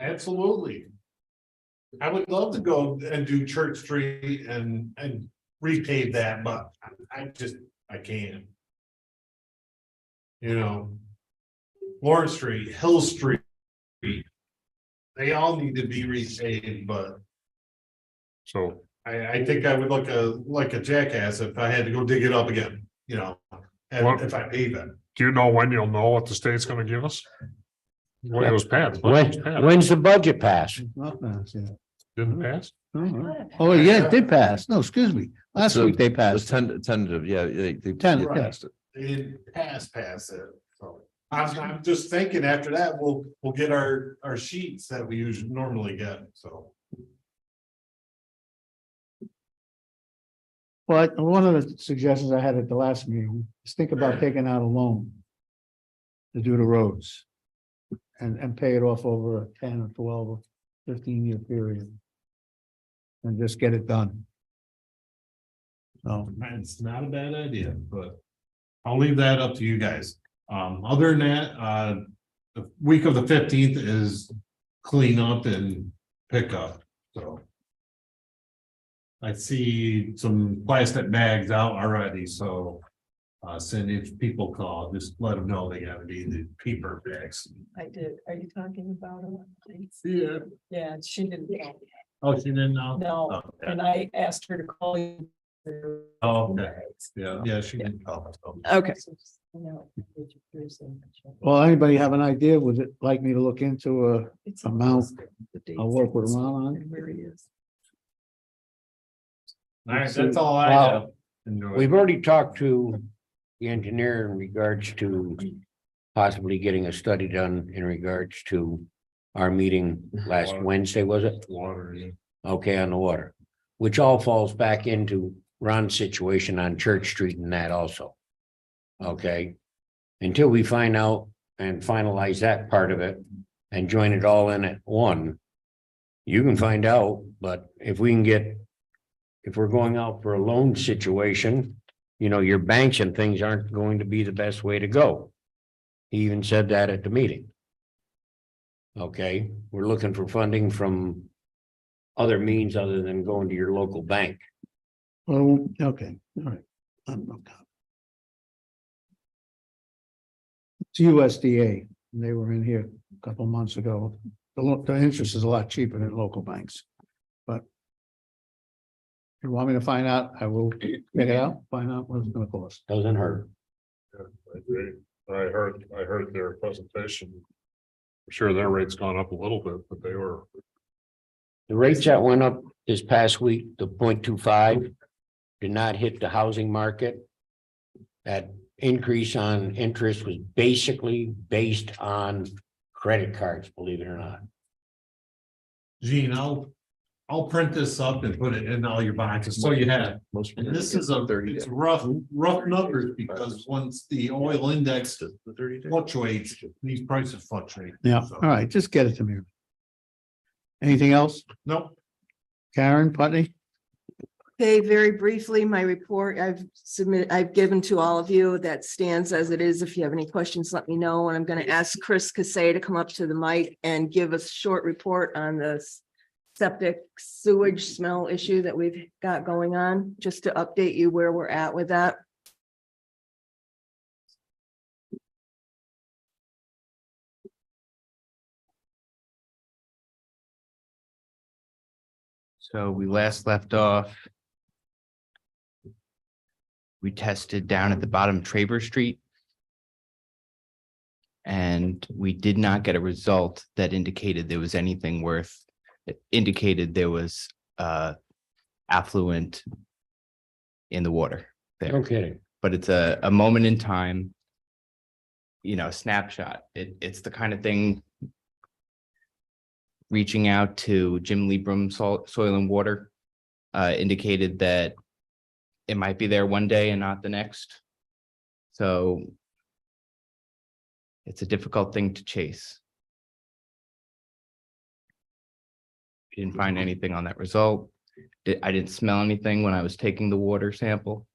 absolutely. I would love to go and do Church Street and repave that, but I can't. You know. Lawrence Street, Hill Street. They all need to be repaved, but So I think I would look like a jackass if I had to go dig it up again, you know, and What- if I pave it. do you know when you'll know what the state's gonna give us? When it was passed. When it was passed. When's the budget pass? Not bad, yeah. Didn't pass? Oh, yeah, it did pass. No, excuse me. Last So week they It was passed. tentative, yeah, they Tentative, yeah. passed it. They didn't pass it, so. I'm just thinking after that, we'll get our sheets that we usually normally get, so. Well, one of the suggestions I had at the last meeting is think about taking out a loan to do the roads and pay it off over a 10 or 12 or 15-year period. And just get it done. So, It's not a bad idea, but I'll leave that up to you guys. Other than that, the week of the 15th is clean up and pick up, so. I see some plastic bags out already, so. Send if people call, just let them know they gotta be the paper bags. I did. Are you talking about it? Yeah. Yeah, she didn't. Oh, she didn't know? No, Oh, okay. and I asked her to call you. Oh, okay. Yeah, she didn't call. So. Okay. well, anybody have an idea? Would it like me to look into a amount? I'll work with Ron on it. Where he is. All right, that's all I Well, have. Enjoy. We've already talked to the engineer in regards to possibly getting a study done in regards to our meeting last Water. Wednesday, was it? Water, yeah. Okay, on the water, which all falls back into Ron's situation on Church Street and that also. Okay, until we find out and finalize that part of it and join it all in at one. You can find out, but if we can get, if we're going out for a loan situation, you know, your banks and things aren't going to be the best way to go. He even said that at the meeting. Okay, we're looking for funding from other means other than going to your local bank. Oh, okay, all right. Okay. It's USDA, and they were in here a couple months ago. The interest is a lot cheaper than local banks, but if you want me to find out, I will check it out, find out what it's gonna cost. Doesn't hurt. Yeah, I agree. I heard their presentation. I'm sure their rate's gone up a little bit, but they were, The rates that went up this past week, the 0.25, did not hit the housing market. That increase on interest was basically based on credit cards, believe it or not. Gene, I'll print this up and put it in all your boxes, so you have. And this is it's rough numbers because once the oil index fluctuates, these prices fluctuate. Yeah, So, all right, just get it to me. Anything else? Nope. Karen, Putney? Okay, very briefly, my report I've given to all of you that stands as it is. If you have any questions, let me know. And I'm going to ask Chris Casay to come up to the mic and give us a short report on the septic sewage smell issue that we've got going on, just to update you where we're at with that. So we last left off. We tested down at the bottom of Traver Street. And we did not get a result that indicated there was anything worth, it indicated there was affluent in the water there. No kidding. But it's a moment in time, you know, snapshot. It's the kind of thing reaching out to Jim Liebram Soil and Water indicated that it might be there one day and not the next. So it's a difficult thing to chase. Didn't find anything on that result. I didn't smell anything when I was taking the water sample.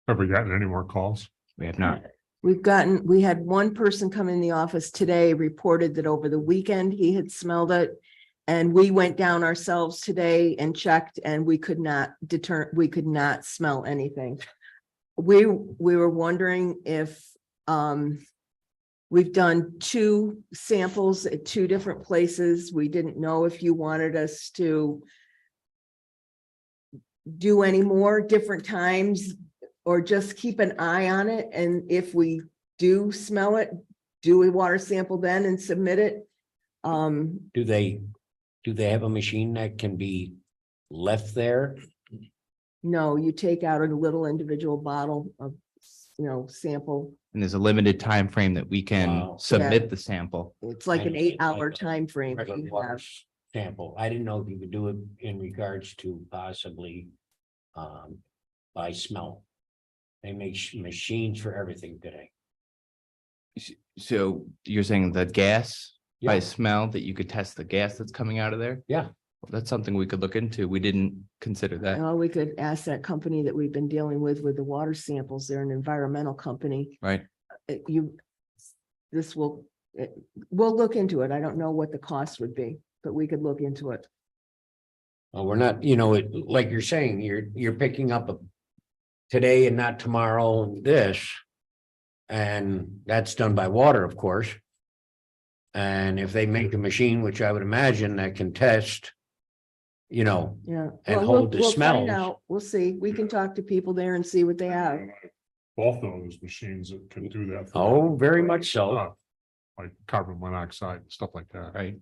Have we gotten any more calls? We have not. We had one person come in the office today, reported that over the weekend he had smelled it. And we went down ourselves today and checked and we could not smell anything. We were wondering if, we've done 2 samples at 2 different places. We didn't know if you wanted us to do any more different times or just keep an eye on it. And if we do smell it, do a water sample then and submit it. Do they have a machine that can be left there? No, you take out a little individual bottle of, sample. And there's a limited time frame that we can Wow. submit Yeah. the sample. It's like an 8-hour time frame that Regular you water have. Sample. I didn't know if you could do it in regards to possibly by smell. They make machines for everything today. So you're saying the gas by Yeah. smell that you could test the gas that's coming out of there? Yeah. Well, that's something we could look into. We didn't consider that. Well, we could ask that company that we've been dealing with the water samples. They're an environmental company. Right. We'll look into it. I don't know what the cost would be, but we could look into it. Well, we're not, like you're saying, you're picking up today and not tomorrow and this. And that's done by water, of course. And if they make a machine, which I would imagine that can test, Yeah. and Well, hold the we'll find smells. out. We'll see. We can talk to people there and see what they have. Both of those machines that can do that. Oh, very much so. Like carbon monoxide, stuff like that. Right.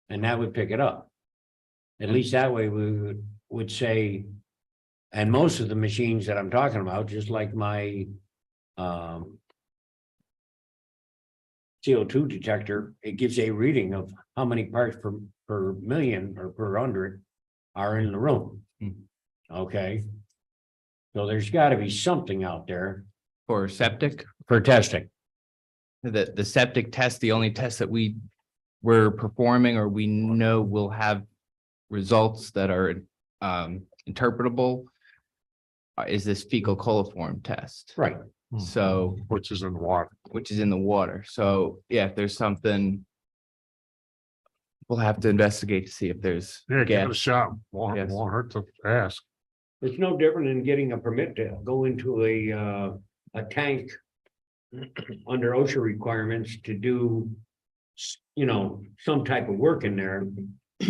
And that would pick it up. At least that way we would say, and most of the machines that I'm talking about, just like my CO2 detector, it gives a reading of how many parts per million or per 100 are in the room. Okay. So there's got to be something out there For septic, for testing. the septic test, the only test that we were performing or we know will have results that are interpretable is this fecal coliform test. Right. So, Which is in the water. which is in the water. So, yeah, if there's something, we'll have to investigate to see if there's Yeah, give it a gas. shot. Won't Yes. hurt to ask. It's no different than getting a permit to go into a tank under OSHA requirements to do, some type of work in there.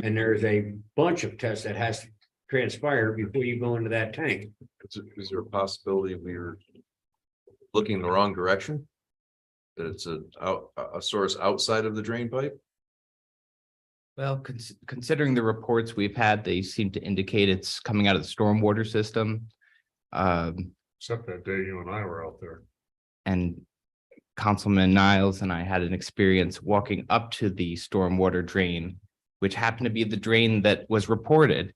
And there's a bunch of tests that has to transpire before you go into that tank. Is there a possibility we're looking in the wrong direction? That it's a source outside of the drain pipe? Well, considering the reports we've had, they seem to indicate it's coming out of the stormwater system. Except that day you and I were out there. And Councilman Niles and I had an experience walking up to the stormwater drain, which happened to be the drain that was reported.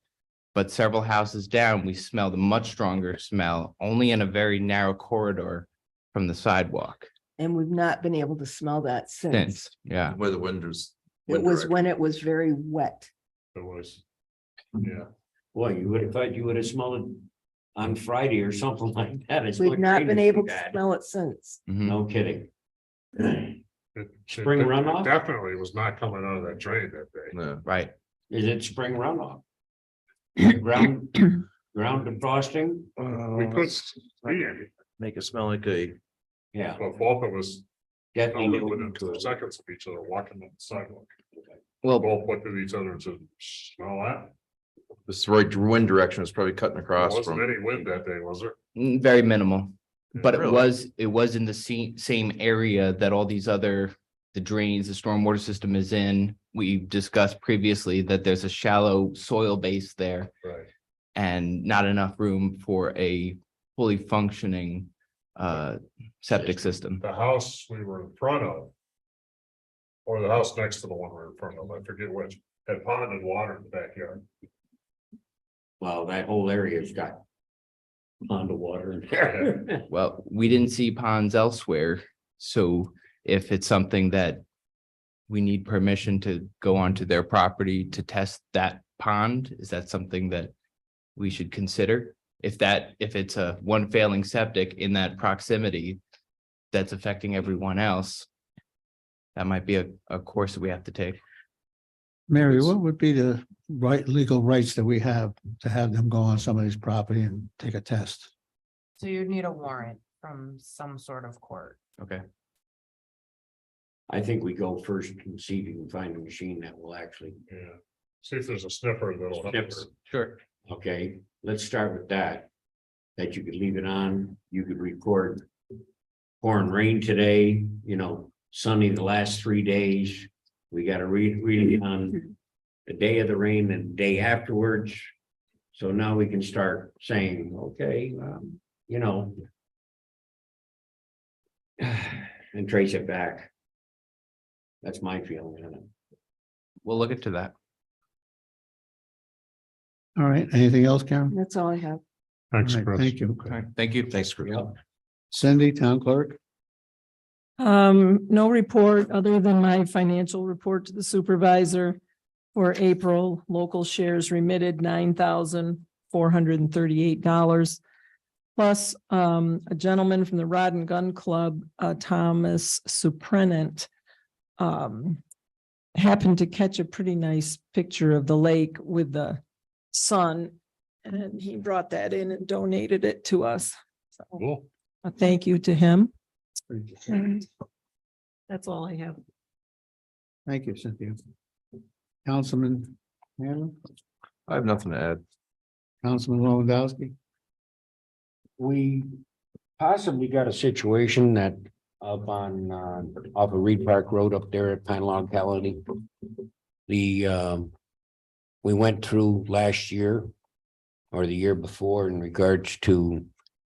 But several houses down, we smelled a much stronger smell, only in a very narrow corridor from the sidewalk. And we've not been able to smell that since. Yeah. Where the windows. It was when it was very wet. It was. Yeah. Boy, you would have thought you would have smelled it on Friday or something like that. It's We've like not rain been is able to bad. smell it since. No kidding. Spring runoff? Definitely was not coming out of that drain that day. No. Right. Is it spring runoff? Ground defrosting? We could see it, Make it smell like a. Yeah. but both of us Definitely. within 2 seconds of each other walking on the sidewalk. Well, Both looked at each other and said, smell that? This right wind direction was probably cutting There across wasn't from. any wind that day, was there? very minimal. But Really? it was in the same area that all these other, the drains, the stormwater system is in. We discussed previously that there's a shallow soil base there. Right. and not enough room for a fully functioning septic system. The house we were in front of. Or the house next to the one we were in front of, I forget which, had pond and water in the backyard. Well, that whole area's got pond of water in there. Well, we didn't see ponds elsewhere, so if it's something that we need permission to go onto their property to test that pond, is that something that we should consider? If it's a one failing septic in that proximity that's affecting everyone else, that might be a course that we have to take. Mary, what would be the legal rights that we have to have them go on somebody's property and take a test? So you'd need a warrant from some sort of court. Okay. I think we go first and see if you can find a machine that will actually. Yeah. See if there's a sniffer that'll help Sniffer. us. Sure. Okay, let's start with that. That you could leave it on, you could record. Pouring rain today, sunny the last 3 days. We got to read it on the day of the rain and the day afterwards. So now we can start saying, okay, and trace it back. That's my feeling on it. We'll look into that. All right, anything else, Karen? That's all I have. Thanks, All right, Chris. thank you. All right, thank you. Thanks, Chris. Cindy, town clerk? No report other than my financial report to the supervisor. For April, local shares remitted $9,438. Plus, a gentleman from the Rod and Gun Club, Thomas Suprenant, happened to catch a pretty nice picture of the lake with the sun. And he brought that in and donated it to us. So Cool. a thank you to him. That's all I have. Thank you, Cynthia. Councilman Hanlon, I have nothing to add. Councilman Lewandowski. We possibly got a situation that up on off of Reed Park Road up there at Pine Log Colony. We went through last year or the year before in regards to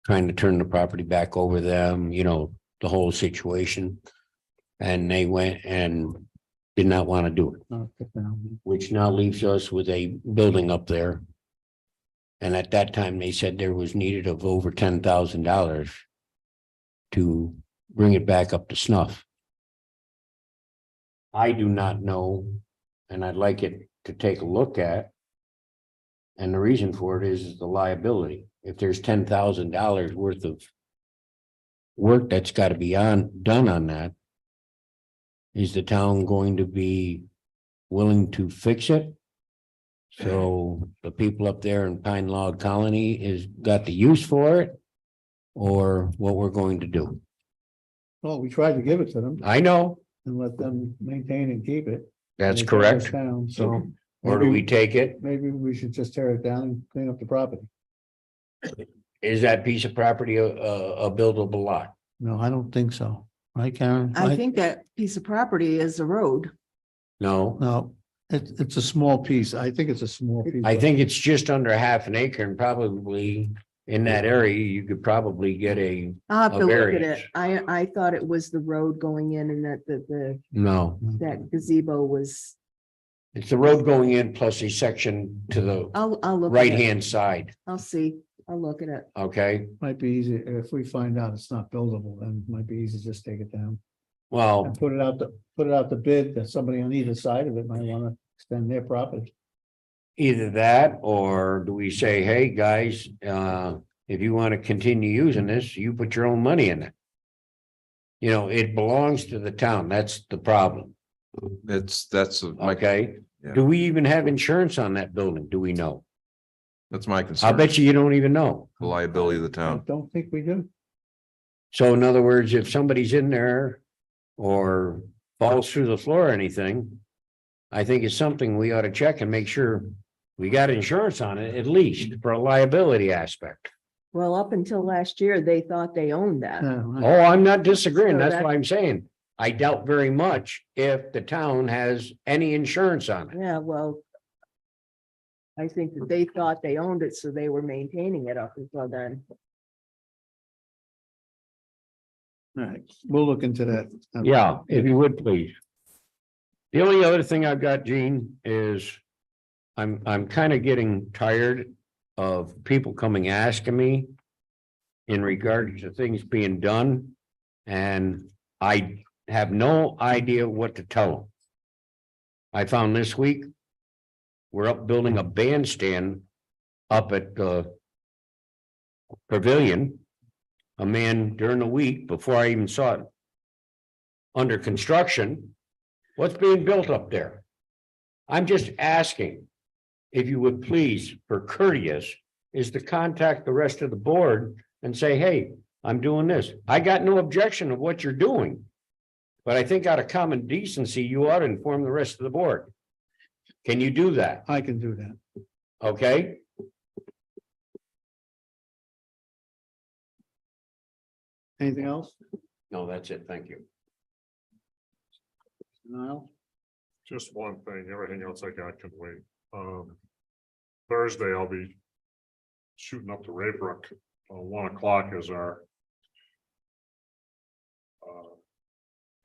trying to turn the property back over them, the whole situation. And they went and did not want to do it, which now leaves us with a building up there. And at that time, they said there was needed of over $10,000 to bring it back up to snuff. I do not know, and I'd like it to take a look at. And the reason for it is the liability. If there's $10,000 worth of work that's got to be done on that, is the town going to be willing to fix it? So the people up there in Pine Log Colony is got the use for it, or what we're going to do? Well, we tried to give it to them I know, and let them maintain and keep it. that's They tore us correct. down, so. Or do we take it? Maybe we should just tear it down and clean up the property. Is that piece of property a buildable lot? No, I don't think so. Right, Karen? I think that piece of property is a road. No, No, it's a small piece. I think it's a small piece. I think it's just under half an acre, and probably in that area, you could probably get I'll have a to look at variance. it. I thought it was the road going in and that No, that gazebo was, it's the road going in plus a section to the I'll look. at it. right-hand side, I'll see. I'll look at it. okay? Might be easy, if we find out it's not buildable, then it might be easy to just take it down. Well, And put it out the bid, that somebody on either side of it might wanna extend their property. either that, or do we say, hey, guys, if you want to continue using this, you put your own money in it. It belongs to the town. That's the problem, That's okay? Yeah. Do we even have insurance on that building? Do we know? that's my I concern. bet you don't even know. The liability of the I town. don't think we do. So in other words, if somebody's in there or falls through the floor or anything, I think it's something we ought to check and make sure we got insurance on it, at least for a liability aspect. Well, up until last year, they thought they owned that. Yeah, right. Oh, I'm not disagreeing. So That's that- why I'm saying. I doubt very much if the town has any insurance on it. Yeah, well, I think that they thought they owned it, so they were maintaining it up until then. All right, we'll look into that. Yeah, if you would, please. The only other thing I've got, Gene, is I'm kind of getting tired of people coming asking me in regards to things being done, and I have no idea what to tell them. I found this week, we're up building a bandstand up at the pavilion. A man during the week, before I even saw it under construction, what's being built up there? I'm just asking if you would please, for courteous, is to contact the rest of the board and say, hey, I'm doing this. I got no objection of what you're doing. But I think out of common decency, you ought to inform the rest of the board. Can you do that? I can do that. Okay? Anything else? No, that's it. Thank you. Niall? Just one thing, everything else I got can wait. Thursday, I'll be shooting up to Raybrook. 1 o'clock is our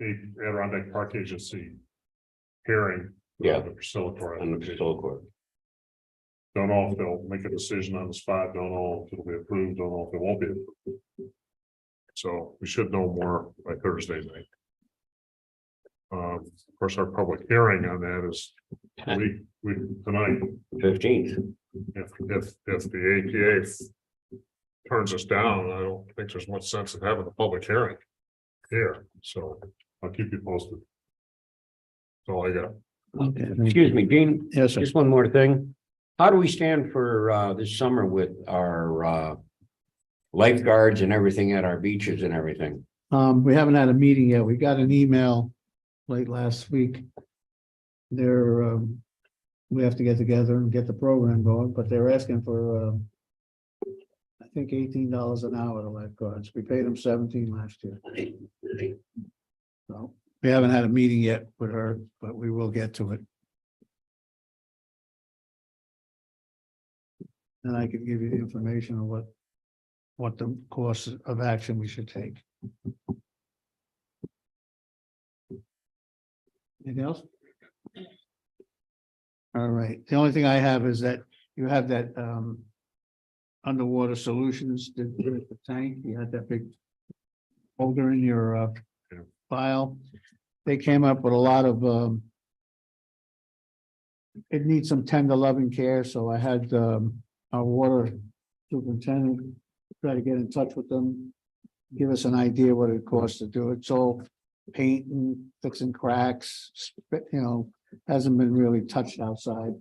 Adirondack Park Agency hearing. Yeah. The Priscilla Court. On the Priscilla Court. Don't know if they'll make a decision on the spot, don't know if it'll be approved, don't know if it won't be approved. So we should know more by Thursday night. Of course, our public hearing on that is we tonight. 15th. If the APA turns us down, I don't think there's much sense in having a public hearing here, so I'll keep you posted. That's all I got. Okay. Excuse me, Gene. Yes, sir. Just one more thing. How do we stand for this summer with our lifeguards and everything at our beaches and everything? We haven't had a meeting yet. We got an email late last week. They're, we have to get together and get the program going, but they're asking for, I think $18 an hour to lifeguards. We paid them 17 last year. So we haven't had a meeting yet with her, but we will get to it. And I can give you the information on what the course of action we should take. Anything else? All right, the only thing I have is that you have that underwater solutions, the tank, you had that big folder in your file. They came up with a lot of it needs some tender loving care, so I had our water superintendent try to get in touch with them, give us an idea what it costs to do it. So painting, fixing cracks, you know, hasn't been really touched outside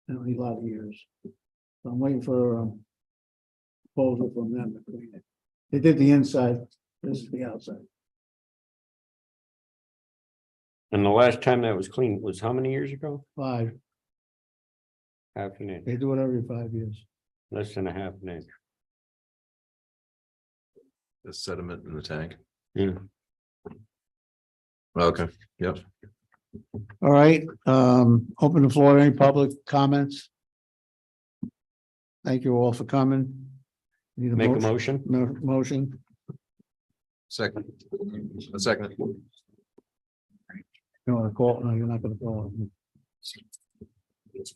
in a lot of years. So I'm waiting for a proposal from them to clean it. They did the inside, this is the outside. And the last time that was cleaned was how many years ago? 5. Half an inch, They do it every 5 years. less than a half an inch. The sediment in the tank. Yeah. Okay, yep. All right, open the floor to any public comments. Thank you all for coming. Need Make a motion? Motion. Second. A second. You want to call? No, you're not going to call.